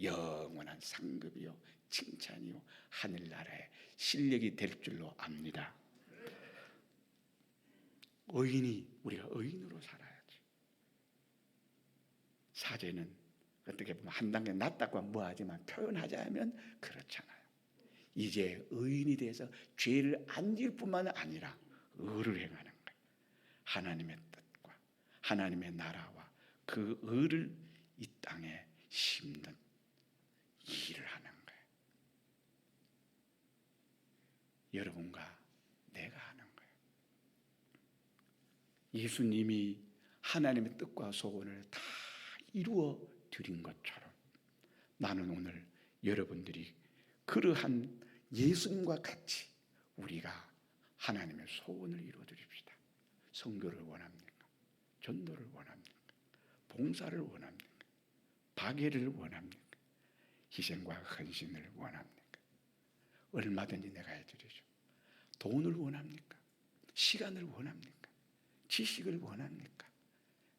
영원한 상급이요 칭찬이요 하늘나라의 실력이 될 줄로 압니다. 우리가 의인으로 살아야지. 사죄는 어떻게 보면 한 단계 낫다고 뭐하지만 표현하자면 그렇잖아요. 이제 의인이 돼서 죄를 안 지을 뿐만 아니라 의를 행하는 거예요. 하나님의 뜻과 하나님의 나라와 그 의를 이 땅에 심는 일을 하는 거예요. 여러분과 내가 하는 거예요. 예수님이 하나님의 뜻과 소원을 다 이루어 드린 것처럼 나는 오늘 여러분들이 그러한 예수님과 같이 우리가 하나님의 소원을 이루어 드립시다. 선교를 원합니까? 전도를 원합니까? 봉사를 원합니까? 박애를 원합니까? 희생과 헌신을 원합니까? 얼마든지 내가 해드리죠. 돈을 원합니까? 시간을 원합니까? 지식을 원합니까?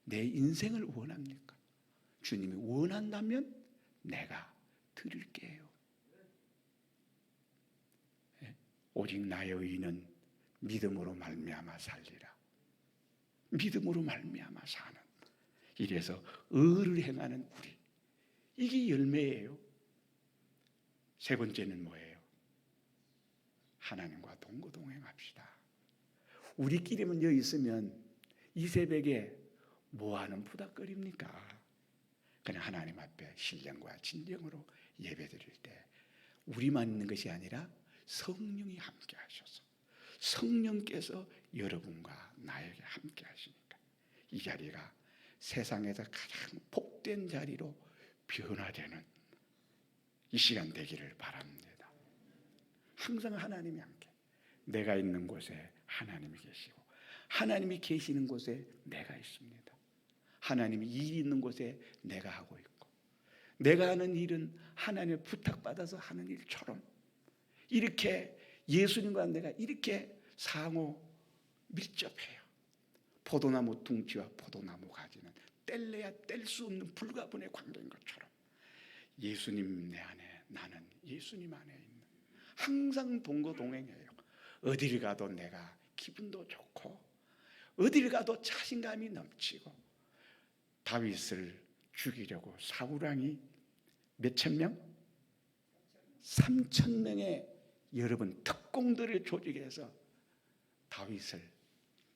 내 인생을 원합니까? 주님이 원한다면 내가 드릴게요. 오직 나의 의는 믿음으로 말미암아 살리라. 믿음으로 말미암아 사는. 이래서 의를 행하는 우리. 이게 열매예요. 세 번째는 뭐예요? 하나님과 동거동행합시다. 우리끼리만 여기 있으면 이 새벽에 뭐하는 부닥거립니까? 그냥 하나님 앞에 신령과 진정으로 예배드릴 때 우리만 있는 것이 아니라 성령이 함께 하셔서 성령께서 여러분과 나에게 함께 하시니까 이 자리가 세상에서 가장 복된 자리로 변화되는 이 시간 되기를 바랍니다. 항상 하나님이 함께, 내가 있는 곳에 하나님이 계시고 하나님이 계시는 곳에 내가 있습니다. 하나님이 일이 있는 곳에 내가 하고 있고 내가 하는 일은 하나님의 부탁받아서 하는 일처럼 이렇게 예수님과 내가 이렇게 상호 밀접해요. 포도나무 둥지와 포도나무 가지는 뗄래야 뗄 수 없는 불가분의 관계인 것처럼 예수님 내 안에, 나는 예수님 안에 있는, 항상 동거동행해요. 어디를 가도 내가 기분도 좋고 어디를 가도 자신감이 넘치고 다윗을 죽이려고 사울왕이 몇천 명? 3,000명의 여러분 특공들을 조직해서 다윗을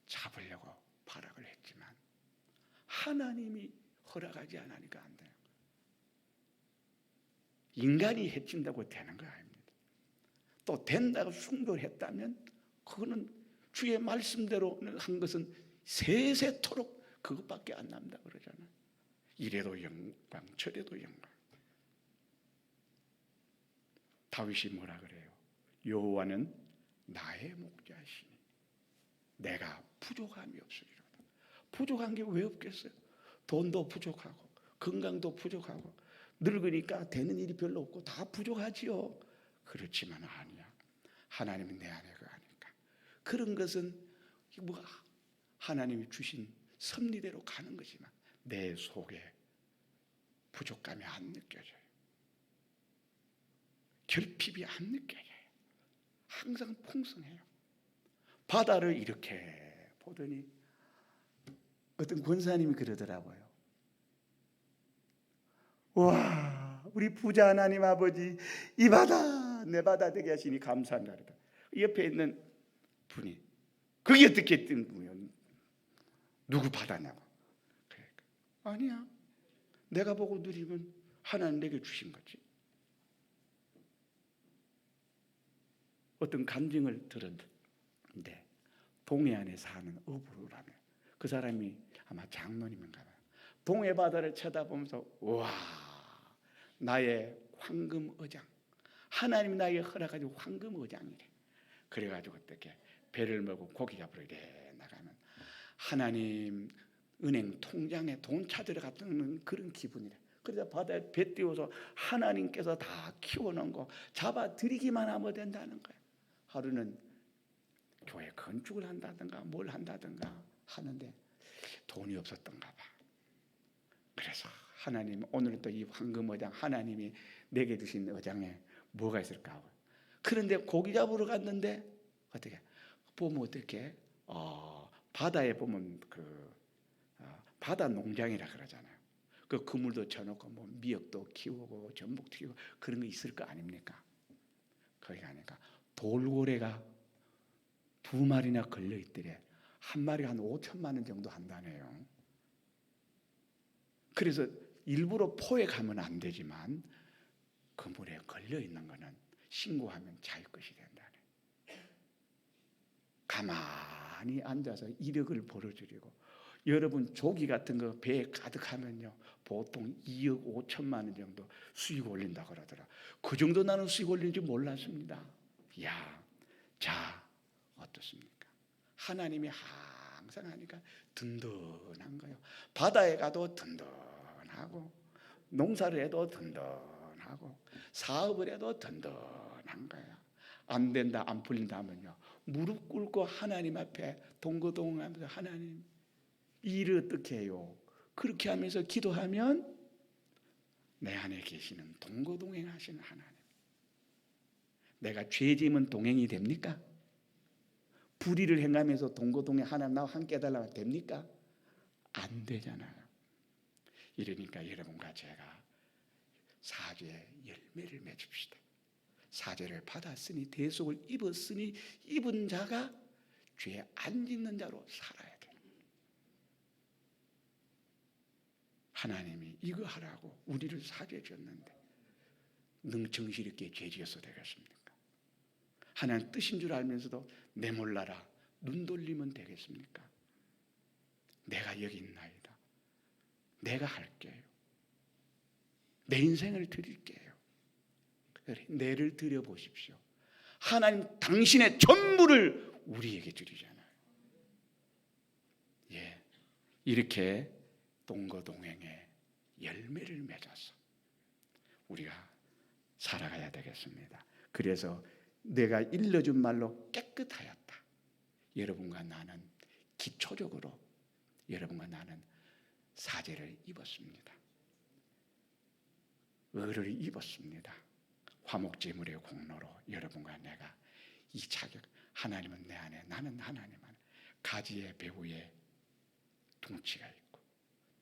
잡으려고 발악을 했지만 하나님이 허락하지 않으니까 안 돼요. 인간이 해친다고 되는 거 아닙니다. 또 된다고 숭배했다면 그거는 주의 말씀대로 한 것은 세세토록 그것밖에 안 남다 그러잖아요. 이래도 영광 저래도 영광. 다윗이 뭐라 그래요? 여호와는 나의 목자시니 내가 부족함이 없으리로다. 부족한 게 왜 없겠어요? 돈도 부족하고 건강도 부족하고 늙으니까 되는 일이 별로 없고 다 부족하지요. 그렇지만 아니야. 하나님은 내 안에 거하니까. 그런 것은 뭐 하나님이 주신 섭리대로 가는 거지만 내 속에 부족감이 안 느껴져요. 결핍이 안 느껴져요. 항상 풍성해요. 바다를 이렇게 보더니 어떤 권사님이 그러더라고요. 와, 우리 부자 하나님 아버지, 이 바다 내 바다 되게 하시니 감사한다. 옆에 있는 분이 그게 어떻게 뜬 거예요? 누구 바다냐고. 그러니까, 아니야, 내가 보고 누리면 하나님 내게 주신 거지. 어떤 간증을 들었는데 동해안에 사는 어부라며, 그 사람이 아마 장로님인가 봐요. 동해 바다를 쳐다보면서 와, 나의 황금 어장, 하나님이 나에게 허락하신 황금 어장이래. 그래가지고 어떻게 배를 몰고 고기 잡으러 이래 나가면 하나님 은행 통장에 돈 찾으러 갔다는 그런 기분이래. 그래서 바다에 배 띄워서 하나님께서 다 키워놓은 거 잡아들이기만 하면 된다는 거예요. 하루는 교회 건축을 한다든가 뭘 한다든가 하는데 돈이 없었던가 봐. 그래서 하나님, 오늘은 또 이 황금 어장, 하나님이 내게 주신 어장에 뭐가 있을까 하고. 그런데 고기 잡으러 갔는데 어떻게 보면 어떻게 바다에 보면 바다 농장이라 그러잖아요. 그 그물도 쳐놓고 뭐 미역도 키우고 전복도 키우고 그런 거 있을 거 아닙니까? 거기 가니까 돌고래가 2마리나 걸려 있더래. 한 마리가 한 5천만 원 정도 한다네요. 그래서 일부러 포에 가면 안 되지만 그물에 걸려 있는 거는 신고하면 자기 것이 된다네. 가만히 앉아서 이력을 벌어주려고. 여러분 조기 같은 거 배에 가득하면요 보통 2억 5천만 원 정도 수익 올린다고 그러더라. 그 정도 나는 수익 올리는 줄 몰랐습니다. 야, 자 어떻습니까? 하나님이 항상 하니까 든든한 거예요. 바다에 가도 든든하고 농사를 해도 든든하고 사업을 해도 든든한 거예요. 안 된다, 안 풀린다 하면요 무릎 꿇고 하나님 앞에 동거동하면서 하나님 이 일을 어떻게 해요? 그렇게 하면서 기도하면 내 안에 계시는 동거동행하시는 하나님, 내가 죄짐은 동행이 됩니까? 불의를 행하면서 동거동행 하나님 나와 함께 해달라고 됩니까? 안 되잖아요. 이러니까 여러분과 제가 사죄의 열매를 맺읍시다. 사죄를 받았으니 대속을 입었으니 입은 자가 죄 안 짓는 자로 살아야 돼요. 하나님이 이거 하라고 우리를 사죄해 줬는데 능 정실 있게 죄 지어서 되겠습니까? 하나님 뜻인 줄 알면서도 내몰라라 눈 돌리면 되겠습니까? 내가 여기 있나이다. 내가 할게요. 내 인생을 드릴게요. 내를 드려보십시오. 하나님 당신의 전부를 우리에게 드리잖아요. 예, 이렇게 동거동행의 열매를 맺어서 우리가 살아가야 되겠습니다. 그래서 내가 일러준 말로 깨끗하였다. 여러분과 나는 기초적으로 여러분과 나는 사죄를 입었습니다. 의를 입었습니다. 화목제물의 공로로 여러분과 내가 이 자격, 하나님은 내 안에, 나는 하나님 안에. 가지의 배후에 둥치가 있고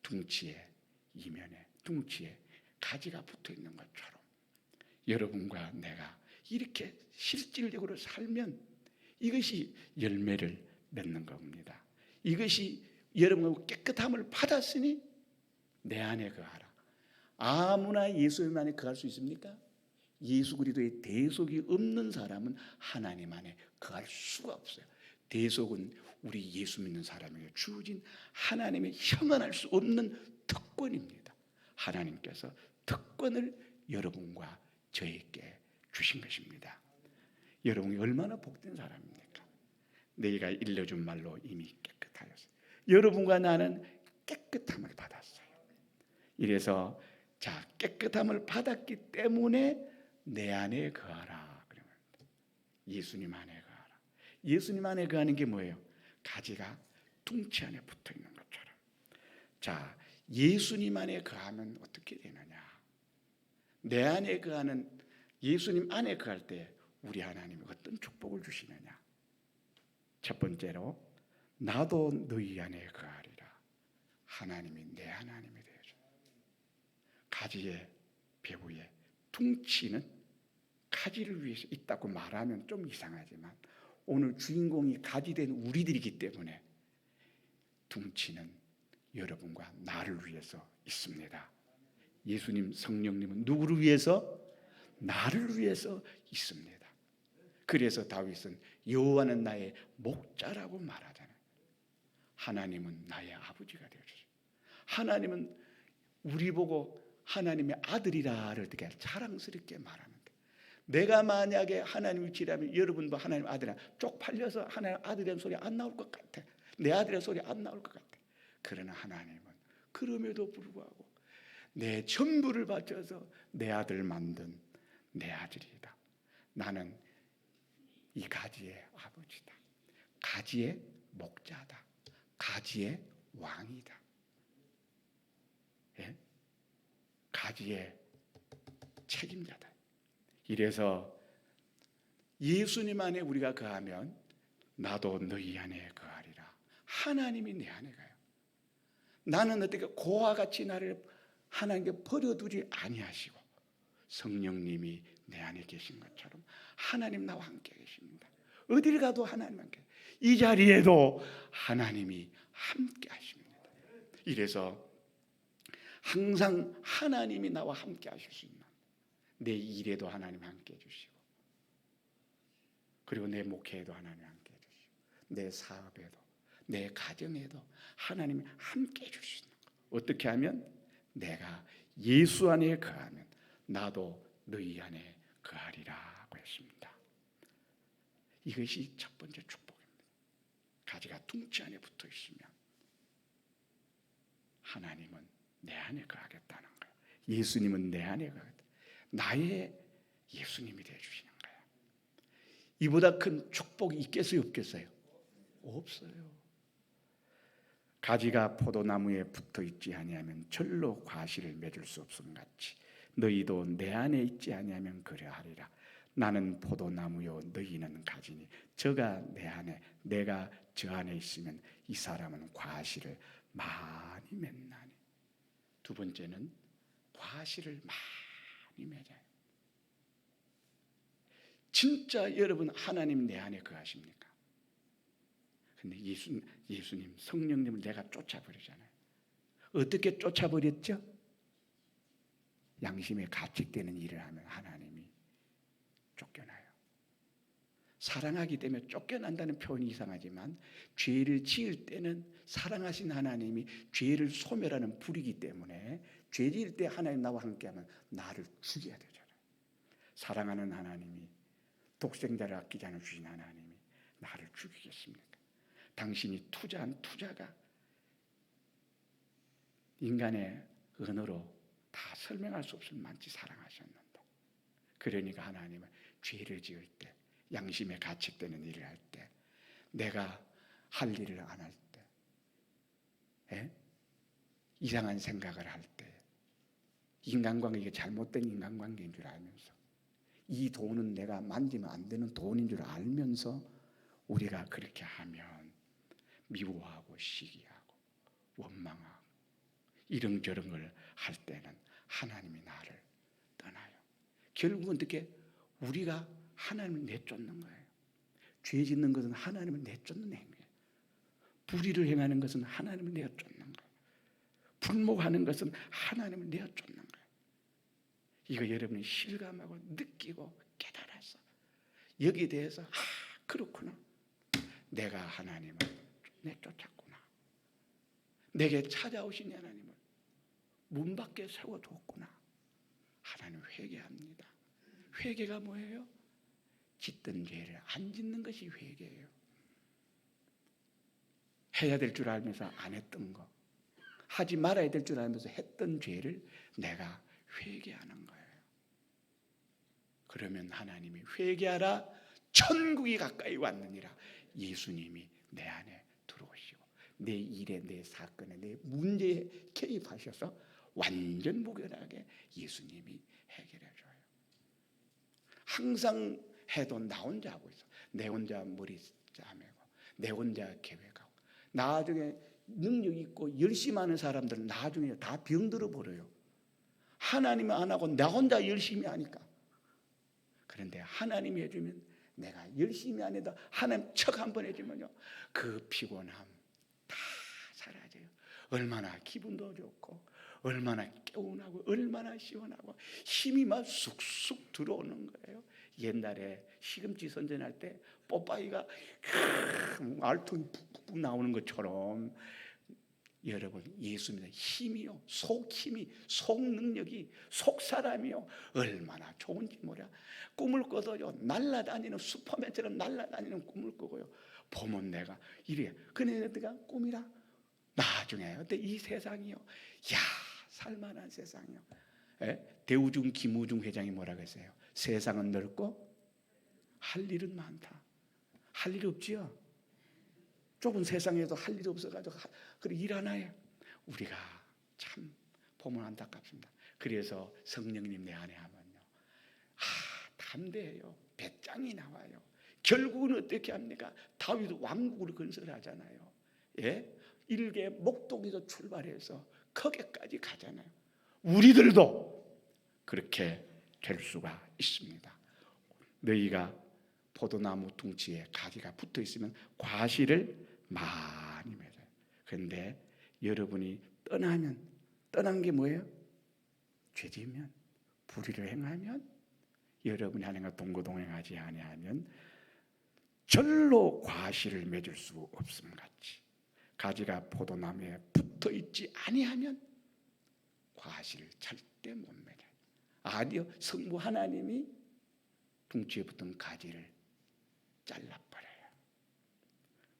둥치의 이면에 둥치에 가지가 붙어 있는 것처럼 여러분과 내가 이렇게 실질적으로 살면 이것이 열매를 맺는 겁니다. 이것이 여러분의 깨끗함을 받았으니 내 안에 거하라. 아무나 예수님 안에 거할 수 있습니까? 예수 그리스도의 대속이 없는 사람은 하나님 안에 거할 수가 없어요. 대속은 우리 예수 믿는 사람에게 주어진 하나님의 형언할 수 없는 특권입니다. 하나님께서 특권을 여러분과 저에게 주신 것입니다. 여러분이 얼마나 복된 사람입니까? 내가 일러준 말로 이미 깨끗하였어요. 여러분과 나는 깨끗함을 받았어요. 이래서 자, 깨끗함을 받았기 때문에 내 안에 거하라. 그러면 예수님 안에 거하라. 예수님 안에 거하는 게 뭐예요? 가지가 둥치 안에 붙어 있는 것처럼. 자, 예수님 안에 거하면 어떻게 되느냐? 내 안에 거하는 예수님 안에 거할 때 우리 하나님이 어떤 축복을 주시느냐? 첫 번째로 나도 너희 안에 거하리라. 하나님이 내 하나님이 되어줘. 가지의 배후에 둥치는 가지를 위해서 있다고 말하면 좀 이상하지만 오늘 주인공이 가지 된 우리들이기 때문에 둥치는 여러분과 나를 위해서 있습니다. 예수님, 성령님은 누구를 위해서? 나를 위해서 있습니다. 그래서 다윗은 여호와는 나의 목자라고 말하잖아요. 하나님은 나의 아버지가 되어주세요. 하나님은 우리 보고 하나님의 아들이라를 되게 자랑스럽게 말하는데, 내가 만약에 하나님을 지라면 여러분도 하나님 아들이라 쪽팔려서 하나님 아들이라는 소리 안 나올 것 같아. 내 아들이라는 소리 안 나올 것 같아. 그러나 하나님은 그럼에도 불구하고 내 전부를 바쳐서 내 아들 만든 내 아들이다. 나는 이 가지의 아버지다. 가지의 목자다. 가지의 왕이다. 예? 가지의 책임자다. 이래서 예수님 안에 우리가 거하면 나도 너희 안에 거하리라. 하나님이 내 안에 가요. 나는 어떻게 고와 같이 나를 하나님께 버려두지 아니하시고 성령님이 내 안에 계신 것처럼 하나님 나와 함께 계십니다. 어딜 가도 하나님 함께, 이 자리에도 하나님이 함께 하십니다. 이래서 항상 하나님이 나와 함께 하실 수 있는, 내 일에도 하나님 함께 해주시고, 그리고 내 목회에도 하나님 함께 해주시고, 내 사업에도 내 가정에도 하나님이 함께 해줄 수 있는 것. 어떻게 하면? 내가 예수 안에 거하면 나도 너희 안에 거하리라고 했습니다. 이것이 첫 번째 축복입니다. 가지가 둥치 안에 붙어 있으면 하나님은 내 안에 거하겠다는 거예요. 예수님은 내 안에 거하겠다. 나의 예수님이 되어주시는 거예요. 이보다 큰 축복이 있겠어요, 없겠어요? 없어요. 가지가 포도나무에 붙어 있지 아니하면 절로 과실을 맺을 수 없음 같이 너희도 내 안에 있지 아니하면 그러하리라. 나는 포도나무요 너희는 가지니 저가 내 안에 내가 저 안에 있으면 이 사람은 과실을 많이 맺나니. 두 번째는 과실을 많이 맺어요. 진짜 여러분 하나님 내 안에 거하십니까? 근데 예수님, 성령님을 내가 쫓아버리잖아요. 어떻게 쫓아버렸죠? 양심에 가책되는 일을 하면 하나님이 쫓겨나요. 사랑하기 때문에 쫓겨난다는 표현이 이상하지만 죄를 지을 때는 사랑하신 하나님이 죄를 소멸하는 불이기 때문에 죄 지을 때 하나님 나와 함께하면 나를 죽여야 되잖아요. 사랑하는 하나님이 독생자를 아끼지 않아 주신 하나님이 나를 죽이겠습니까? 당신이 투자한 투자가 인간의 언어로 다 설명할 수 없을 만치 사랑하셨는데, 그러니까 하나님은 죄를 지을 때, 양심에 가책되는 일을 할 때, 내가 할 일을 안 할 때, 이상한 생각을 할 때, 인간관계가 잘못된 인간관계인 줄 알면서, 이 돈은 내가 만지면 안 되는 돈인 줄 알면서 우리가 그렇게 하면 미워하고 시기하고 원망하고 이런저런 걸 할 때는 하나님이 나를 떠나요. 결국은 어떻게? 우리가 하나님을 내쫓는 거예요. 죄 짓는 것은 하나님을 내쫓는 행위예요. 불의를 행하는 것은 하나님을 내쫓는 거예요. 불목하는 것은 하나님을 내쫓는 거예요. 이거 여러분이 실감하고 느끼고 깨달아서 여기에 대해서 그렇구나. 내가 하나님을 내쫓았구나. 내게 찾아오신 하나님을 문 밖에 세워뒀구나. 하나님 회개합니다. 회개가 뭐예요? 짓던 죄를 안 짓는 것이 회개예요. 해야 될 줄 알면서 안 했던 거, 하지 말아야 될 줄 알면서 했던 죄를 내가 회개하는 거예요. 그러면 하나님이 회개하라 천국이 가까이 왔느니라. 예수님이 내 안에 들어오시고 내 일에, 내 사건에, 내 문제에 개입하셔서 완전 무결하게 예수님이 해결해 줘요. 항상 해도 나 혼자 하고 있어. 내 혼자 머리 짜매고 내 혼자 계획하고 나중에 능력 있고 열심히 하는 사람들은 나중에 다 병들어 버려요. 하나님이 안 하고 나 혼자 열심히 하니까. 그런데 하나님이 해주면 내가 열심히 안 해도 하나님 척 한번 해주면요 그 피곤함 다 사라져요. 얼마나 기분도 좋고 얼마나 개운하고 얼마나 시원하고 힘이 막 쑥쑥 들어오는 거예요. 옛날에 시금치 선전할 때 뽀빠이가 알통이 푹푹 나오는 것처럼 여러분 예수님의 힘이요 속힘이 속능력이 속사람이요 얼마나 좋은지 몰라. 꿈을 꿔도요 날아다니는 슈퍼맨처럼 날아다니는 꿈을 꾸고요 보면 내가 이래 그네 내가 꿈이라 나중에 근데 이 세상이요 야 살만한 세상이요. 대우중 김우중 회장이 뭐라고 했어요? 세상은 넓고 할 일은 많다. 할 일 없지요. 좁은 세상에도 할 일 없어가지고 그래 일 하나요. 우리가 참 보면 안타깝습니다. 그래서 성령님 내 안에 하면요 담대해요. 배짱이 나와요. 결국은 어떻게 합니까? 다윗 왕국을 건설하잖아요. 일개 목동에서 출발해서 거기까지 가잖아요. 우리들도 그렇게 될 수가 있습니다. 너희가 포도나무 둥치에 가지가 붙어 있으면 과실을 많이 맺어요. 그런데 여러분이 떠난 게 뭐예요? 죄지으면 불의를 행하면 여러분이 하는 것 동거동행하지 아니하면 절로 과실을 맺을 수 없음 같이 가지가 포도나무에 붙어 있지 아니하면 과실을 절대 못 맺어요. 아니요 성부 하나님이 둥치에 붙은 가지를 잘라버려요.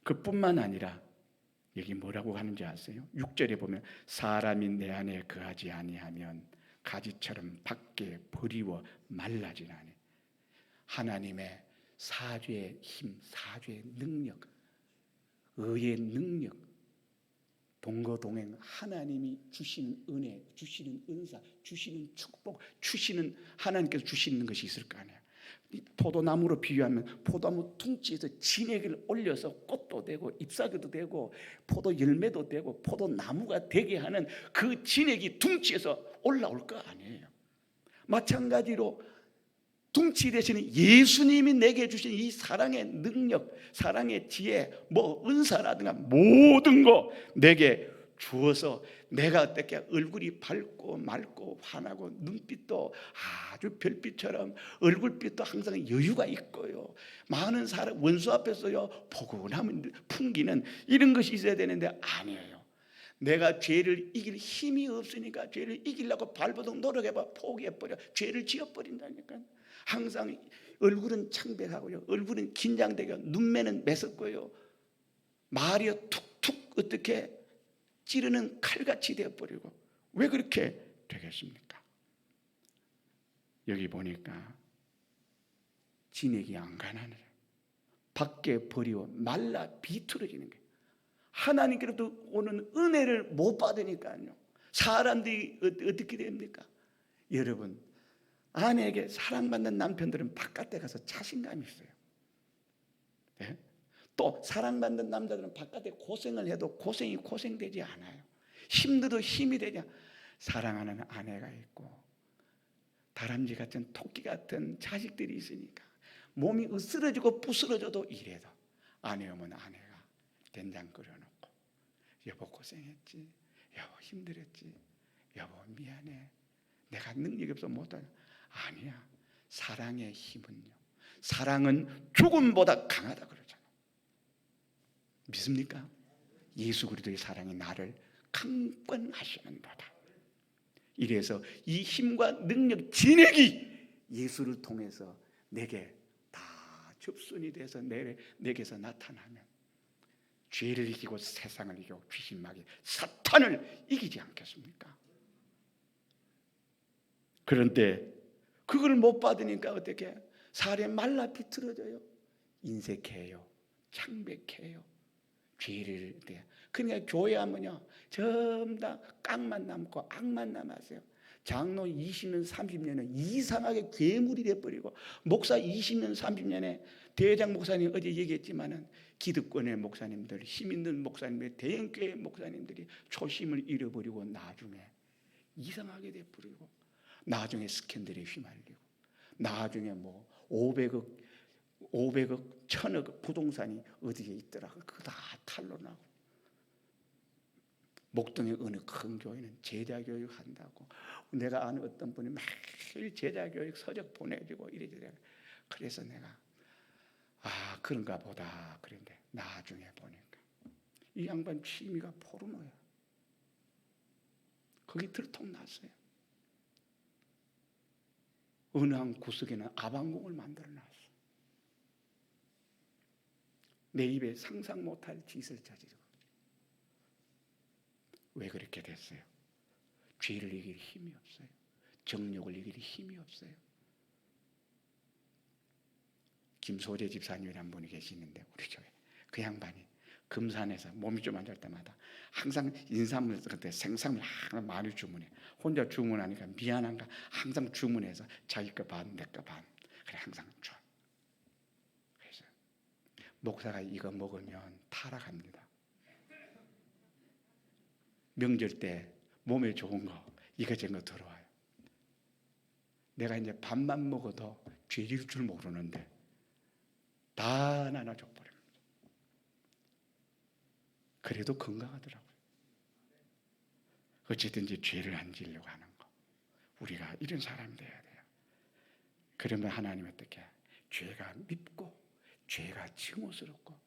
그뿐만 아니라 여기 뭐라고 하는지 아세요? 6절에 보면 사람이 내 안에 거하지 아니하면 가지처럼 밖에 버리워 말라지나니. 하나님의 사죄의 힘, 사죄의 능력, 의의 능력, 동거동행 하나님이 주시는 은혜, 주시는 은사, 주시는 축복, 주시는 하나님께서 주시는 것이 있을 거 아니에요. 포도나무로 비유하면 포도나무 둥치에서 진액을 올려서 꽃도 되고 잎사귀도 되고 포도 열매도 되고 포도나무가 되게 하는 그 진액이 둥치에서 올라올 거 아니에요. 마찬가지로 둥치 되시는 예수님이 내게 주신 이 사랑의 능력, 사랑의 지혜, 뭐 은사라든가 모든 거 내게 주어서 내가 어떻게 얼굴이 밝고 맑고 환하고 눈빛도 아주 별빛처럼 얼굴빛도 항상 여유가 있고요. 많은 사람 원수 앞에서요 포근함을 풍기는 이런 것이 있어야 되는데 아니에요. 내가 죄를 이길 힘이 없으니까 죄를 이기려고 발버둥 노력해봐 포기해버려 죄를 지어버린다니까. 항상 얼굴은 창백하고요 얼굴은 긴장되고 눈매는 매섭고요 말이요 툭툭 어떻게 찌르는 칼같이 되어버리고 왜 그렇게 되겠습니까? 여기 보니까 진액이 안 가난해 밖에 버리고 말라 비틀어지는 거예요. 하나님께로부터 오는 은혜를 못 받으니까요 사람들이 어떻게 됩니까? 여러분 아내에게 사랑받는 남편들은 바깥에 가서 자신감이 있어요. 네? 또 사랑받는 남자들은 바깥에 고생을 해도 고생이 고생되지 않아요. 힘들어도 힘이 되지 않아요. 사랑하는 아내가 있고 다람쥐 같은 토끼 같은 자식들이 있으니까 몸이 으스러지고 부스러져도 이래도 아내 오면 아내가 된장 끓여놓고 여보 고생했지, 여보 힘들었지, 여보 미안해, 내가 능력이 없어 못하냐. 아니야. 사랑의 힘은요 사랑은 죽음보다 강하다 그러잖아요. 믿습니까? 예수 그리스도의 사랑이 나를 강권하시는도다. 이래서 이 힘과 능력 진액이 예수를 통해서 내게 다 접순이 돼서 내게서 나타나면 죄를 이기고 세상을 이기고 귀신 마귀 사탄을 이기지 않겠습니까? 그런데 그걸 못 받으니까 어떻게 살에 말라 비틀어져요. 인색해요. 창백해요. 죄를 그러니까 교회 하면요 전부 다 깡만 남고 악만 남았어요. 장로 20년 30년은 이상하게 괴물이 돼버리고, 목사 20년 30년에 대장 목사님 어제 얘기했지만은 기득권의 목사님들, 힘 있는 목사님들, 대형교회 목사님들이 초심을 잃어버리고 나중에 이상하게 돼버리고, 나중에 스캔들에 휘말리고, 나중에 뭐 500억 1000억 부동산이 어디에 있더라고 그거 다 탄로나고, 목동의 어느 큰 교회는 제자교육 한다고, 내가 아는 어떤 분이 매일 제자교육 서적 보내주고 이래저래. 그래서 내가 그런가 보다 그런데 나중에 보니까 이 양반 취미가 포르노야. 거기 들통났어요. 어느 한 구석에는 아방궁을 만들어놨어. 내 입에 상상 못할 짓을 저지르고. 왜 그렇게 됐어요? 죄를 이길 힘이 없어요. 정욕을 이길 힘이 없어요. 김소재 집사님이라는 분이 계시는데 우리 교회 그 양반이 금산에서 몸이 좀 안 좋을 때마다 항상 인삼을 그때 생삼을 하나 많이 주문해. 혼자 주문하니까 미안한가 항상 주문해서 자기 거 반 내 거 반 그래 항상 줘. 그래서 목사가 이거 먹으면 타락합니다. 명절 때 몸에 좋은 거 이거저거 들어와요. 내가 이제 밥만 먹어도 죄질 줄 모르는데 다 나눠줘버립니다. 그래도 건강하더라고요. 어쨌든지 죄를 안 지으려고 하는 거. 우리가 이런 사람이 돼야 돼요. 그러면 하나님 어떻게 해요? 죄가 밉고 죄가 증오스럽고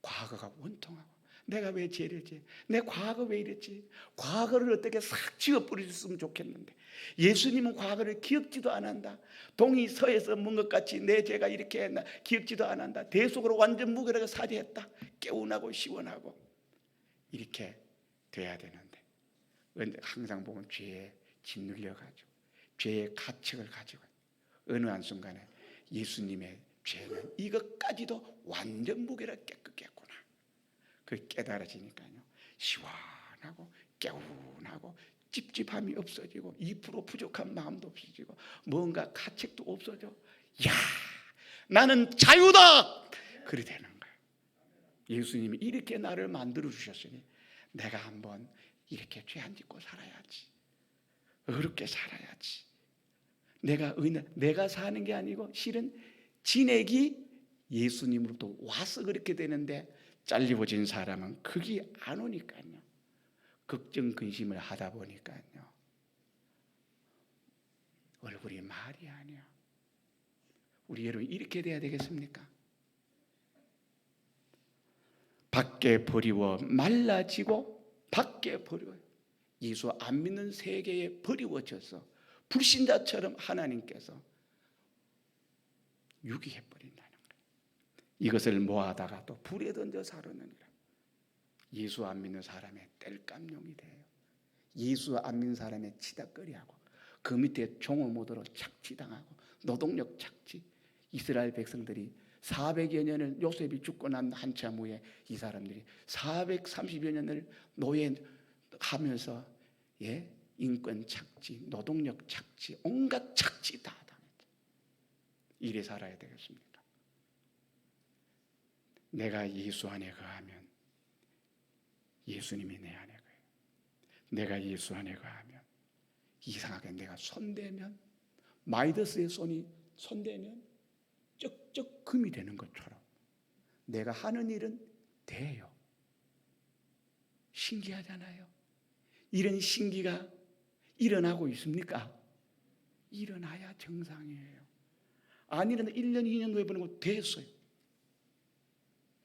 과거가 원통하고, 내가 왜 죄를 지어? 내 과거 왜 이랬지? 과거를 어떻게 싹 지워버렸으면 좋겠는데 예수님은 과거를 기억지도 안 한다. 동이 서에서 문 것 같이 내 죄가 이렇게 했나 기억지도 안 한다. 대속으로 완전 무결하게 사죄했다. 개운하고 시원하고 이렇게 돼야 되는데 항상 보면 죄에 짓눌려가지고 죄의 가책을 가지고 어느 한순간에 예수님의 죄는 이것까지도 완전 무결하게 깨끗했구나. 그 깨달아지니까요 시원하고 개운하고 찝찝함이 없어지고 2% 부족한 마음도 없어지고 뭔가 가책도 없어져. 야 나는 자유다. 그리 되는 거예요. 예수님이 이렇게 나를 만들어 주셨으니 내가 한번 이렇게 죄 안 짓고 살아야지. 어렵게 살아야지. 내가 사는 게 아니고 실은 진액이 예수님으로부터 와서 그렇게 되는데 잘리워진 사람은 그게 안 오니까요. 걱정 근심을 하다 보니까요. 얼굴이 말이 아니야. 우리 여러분 이렇게 돼야 되겠습니까? 밖에 버리워 말라지고 밖에 버리워 예수 안 믿는 세계에 버리워져서 불신자처럼 하나님께서 유기해버린다는 거예요. 이것을 모아다가 또 불에 던져 사르느니라. 예수 안 믿는 사람의 땔감용이 돼요. 예수 안 믿는 사람의 치닥거리하고 그 밑에 종을 못으로 착취당하고 노동력 착취. 이스라엘 백성들이 400여 년을 요셉이 죽고 난 한참 후에 이 사람들이 430여 년을 노예하면서 인권 착취, 노동력 착취, 온갖 착취 다 당했다. 이래 살아야 되겠습니까? 내가 예수 안에 거하면 예수님이 내 안에 거해요. 내가 예수 안에 거하면 이상하게 내가 손대면 마이더스의 손이 손대면 쩍쩍 금이 되는 것처럼 내가 하는 일은 돼요. 신기하잖아요. 이런 신기가 일어나고 있습니까? 일어나야 정상이에요. 안 일어나 1년, 2년 후에 보는 거 됐어요.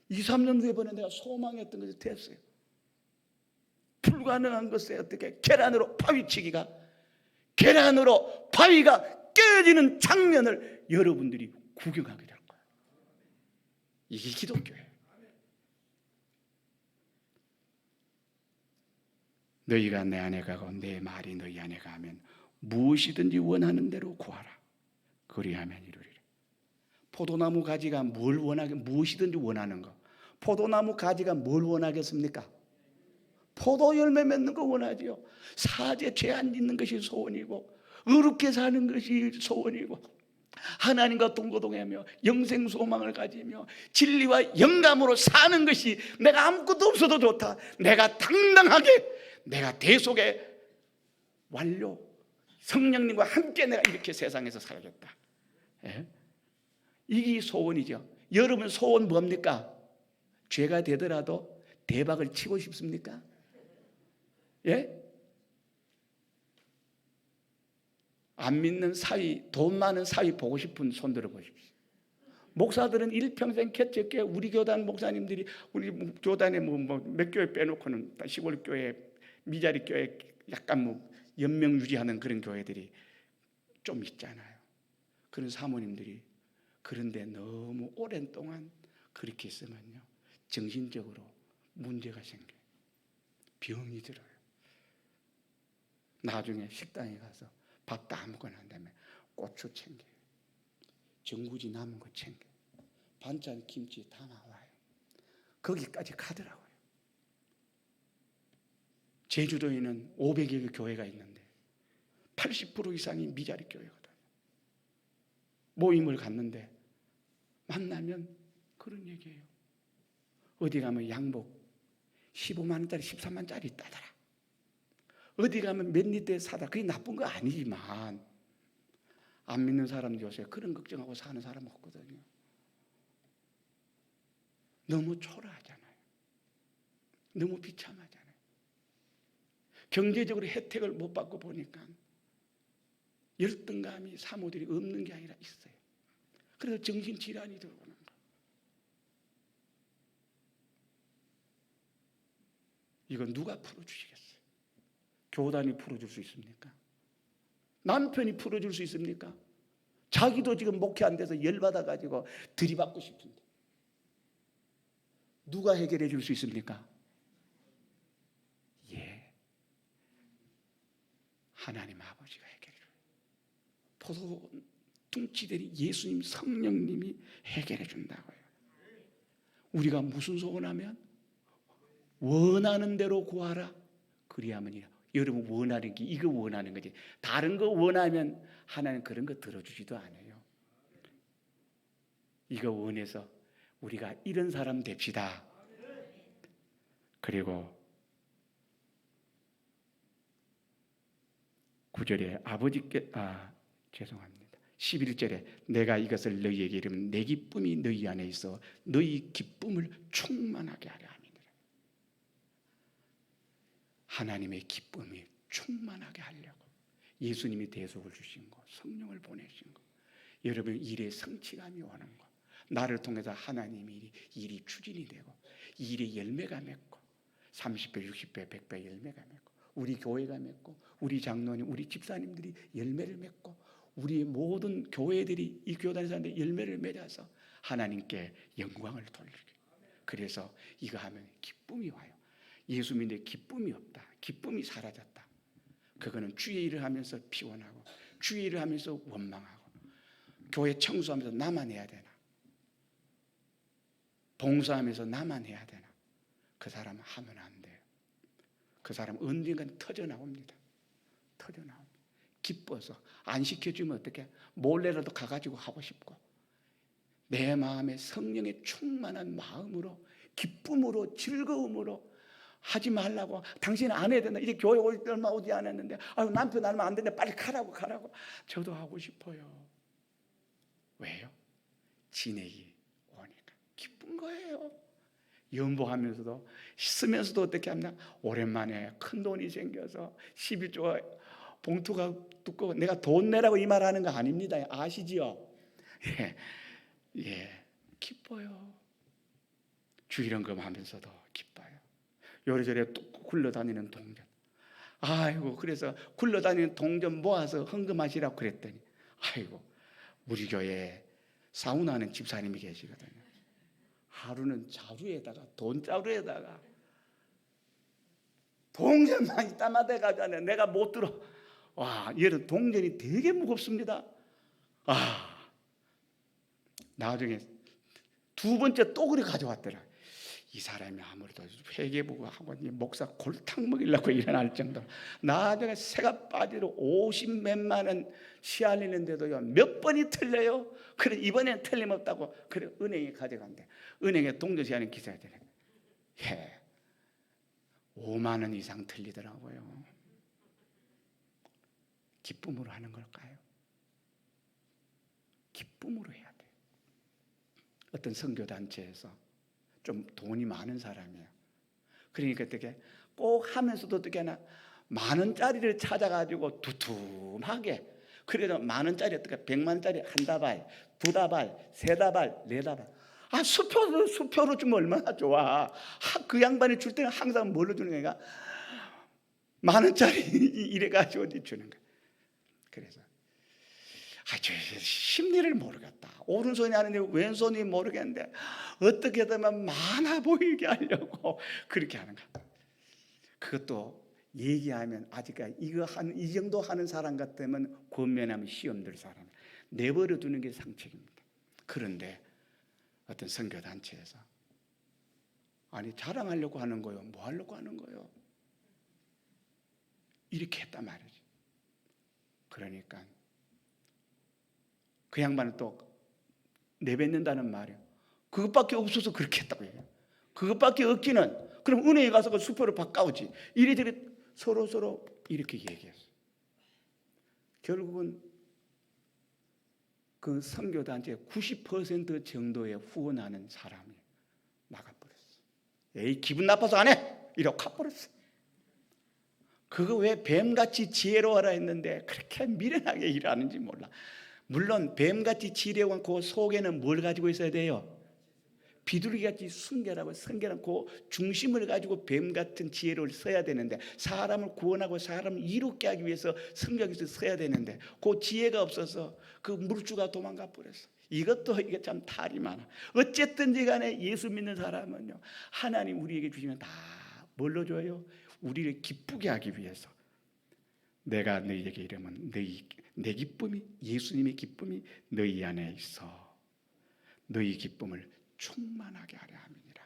2, 3년 후에 보는 내가 소망했던 것이 됐어요. 불가능한 것에 어떻게 계란으로 파위치기가 계란으로 바위가 깨지는 장면을 여러분들이 구경하게 될 거예요. 이게 기독교예요. 너희가 내 안에 가고 내 말이 너희 안에 가면 무엇이든지 원하는 대로 구하라. 그리하면 이루리라. 포도나무 가지가 무엇이든지 원하는 거. 포도나무 가지가 뭘 원하겠습니까? 포도 열매 맺는 거 원하지요. 사제 죄 안 짓는 것이 소원이고 의롭게 사는 것이 소원이고 하나님과 동거동하며 영생 소망을 가지며 진리와 영감으로 사는 것이 내가 아무것도 없어도 좋다. 내가 당당하게 내가 대속의 완료 성령님과 함께 내가 이렇게 세상에서 살겠다. 예? 이게 소원이죠. 여러분 소원 뭡니까? 죄가 되더라도 대박을 치고 싶습니까? 예? 안 믿는 사위, 돈 많은 사위 보고 싶은 손 들어 보십시오. 목사들은 일평생 개척교회 우리 교단 목사님들이 우리 교단에 몇 교회 빼놓고는 시골 교회 미자리 교회 약간 연명 유지하는 그런 교회들이 좀 있잖아요. 그런 사모님들이 그런데 너무 오랜 동안 그렇게 있으면요 정신적으로 문제가 생겨요. 병이 들어요. 나중에 식당에 가서 밥도 아무거나 한 다음에 고추 챙겨요. 전구지 남은 거 챙겨요. 반찬 김치 다 나와요. 거기까지 가더라고요. 제주도에는 500여 개 교회가 있는데 80% 이상이 미자리 교회거든요. 모임을 갔는데 만나면 그런 얘기예요. 어디 가면 양복 15만 원짜리 13만 원짜리 있다더라. 어디 가면 몇 리터에 사다. 그게 나쁜 거 아니지만 안 믿는 사람들 요새 그런 걱정하고 사는 사람 없거든요. 너무 초라하잖아요. 너무 비참하잖아요. 경제적으로 혜택을 못 받고 보니까 열등감이 사모들이 없는 게 아니라 있어요. 그래서 정신질환이 들어오는 거예요. 이건 누가 풀어주시겠어요? 교단이 풀어줄 수 있습니까? 남편이 풀어줄 수 있습니까? 자기도 지금 목회 안 돼서 열받아가지고 들이받고 싶은데 누가 해결해 줄 수 있습니까? 예, 하나님 아버지가 해결해 줘요. 포도 뚱치들이 예수님 성령님이 해결해 준다고요. 우리가 무슨 소원하면 원하는 대로 구하라. 그리하면이라. 여러분 원하는 게 이거 원하는 거지. 다른 거 원하면 하나님 그런 거 들어주지도 않아요. 이거 원해서 우리가 이런 사람 됩시다. 그리고 9절에 아버지께 죄송합니다. 11절에 내가 이것을 너희에게 이르면 내 기쁨이 너희 안에 있어 너희 기쁨을 충만하게 하려 함이니라. 하나님의 기쁨이 충만하게 하려고 예수님이 대속을 주신 거, 성령을 보내신 거, 여러분 일에 성취감이 오는 거, 나를 통해서 하나님이 일이 추진이 되고 일에 열매가 맺고 30배, 60배, 100배 열매가 맺고 우리 교회가 맺고 우리 장로님, 우리 집사님들이 열매를 맺고 우리의 모든 교회들이 이 교단에 사는데 열매를 맺어서 하나님께 영광을 돌리게. 그래서 이거 하면 기쁨이 와요. 예수 믿는데 기쁨이 없다. 기쁨이 사라졌다. 그거는 주의 일을 하면서 피곤하고 주의 일을 하면서 원망하고 교회 청소하면서 나만 해야 되나, 봉사하면서 나만 해야 되나, 그 사람은 하면 안 돼요. 그 사람은 언젠간 터져나옵니다. 터져나옵니다. 기뻐서 안 시켜주면 어떻게 몰래라도 가가지고 하고 싶고 내 마음에 성령의 충만한 마음으로 기쁨으로 즐거움으로 하지 말라고, 당신 안 해야 된다. 이제 교회 올 때 얼마 오지 않았는데 아유 남편 알면 안 된다. 빨리 가라고. 저도 하고 싶어요. 왜요? 진액이 오니까 기쁜 거예요. 연보하면서도 쓰면서도 어떻게 합니까? 오랜만에 큰 돈이 생겨서 12조가 봉투가 두꺼워. 내가 돈 내라고 이 말하는 거 아닙니다. 아시지요? 예, 기뻐요. 주일헌금 하면서도 기뻐요. 요래저래 또 굴러다니는 동전. 아이고, 그래서 굴러다니는 동전 모아서 헌금하시라고 그랬더니 아이고, 우리 교회에 사우나하는 집사님이 계시거든요. 하루는 자루에다가 돈자루에다가 동전만 이따마 돼가지고 내가 못 들어. 와, 얘는 동전이 되게 무겁습니다. 나중에 두 번째 또 그래 가져왔더라. 이 사람이 아무래도 회개보고 하고 목사 골탕 먹이려고 일어날 정도로 나중에 새가 빠지러 50몇만 원 시알리는데도요 몇 번이 틀려요. 그래 이번엔 틀림없다고 그래 은행에 가져간대. 은행에 동전 시알리는 기사야 되네. 5만 원 이상 틀리더라고요. 기쁨으로 하는 걸까요? 기쁨으로 해야 돼. 어떤 선교단체에서 좀 돈이 많은 사람이에요. 그러니까 어떻게 꼭 하면서도 어떻게 하나 10,000원짜리를 찾아가지고 두툼하게 그래도 10,000원짜리 어떻게 100만 원짜리 한 다발, 두 다발, 세 다발, 네 다발. 수표로 주면 얼마나 좋아. 그 양반이 줄 때는 항상 뭘로 주는 거야? 10,000원짜리 이래가지고 주는 거야. 그래서 저 심리를 모르겠다. 오른손이 아닌데 왼손이 모르겠는데 어떻게 되면 많아 보이게 하려고 그렇게 하는 거야. 그것도 얘기하면 아직까지 이 정도 하는 사람 같으면 권면하면 시험 들 사람 내버려 두는 게 상책입니다. 그런데 어떤 선교단체에서 아니 자랑하려고 하는 거요. 뭐 하려고 하는 거요? 이렇게 했단 말이지. 그러니까 그 양반은 또 내뱉는다는 말이에요. 그것밖에 없어서 그렇게 했다고 해요. 그것밖에 없기는 그럼 은행에 가서 그 수표를 바꿔오지. 이리저리 서로 이렇게 얘기했어요. 결국은 그 선교단체 90% 정도의 후원하는 사람이 나가버렸어. 에이 기분 나빠서 안 해! 이러고 가버렸어. 그거 왜 뱀같이 지혜로워라 했는데 그렇게 미련하게 일하는지 몰라. 물론 뱀같이 지혜로운 그 속에는 뭘 가지고 있어야 돼요? 비둘기같이 순결하고 성결한 그 중심을 가지고 뱀같은 지혜를 써야 되는데 사람을 구원하고 사람을 이롭게 하기 위해서 성경에서 써야 되는데 그 지혜가 없어서 그 물주가 도망가 버렸어. 이게 참 탈이 많아. 어쨌든지 간에 예수 믿는 사람은요 하나님 우리에게 주시면 다 뭘로 줘요? 우리를 기쁘게 하기 위해서. 내가 너희에게 이르면 내 기쁨이 예수님의 기쁨이 너희 안에 있어 너희 기쁨을 충만하게 하려 함이니라.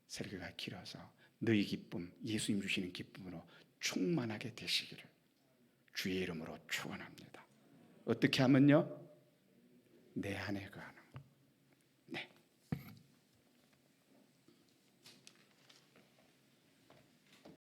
설교가 길어서 너희 기쁨 예수님 주시는 기쁨으로 충만하게 되시기를 주의 이름으로 축원합니다. 어떻게 하면요? 내 안에 그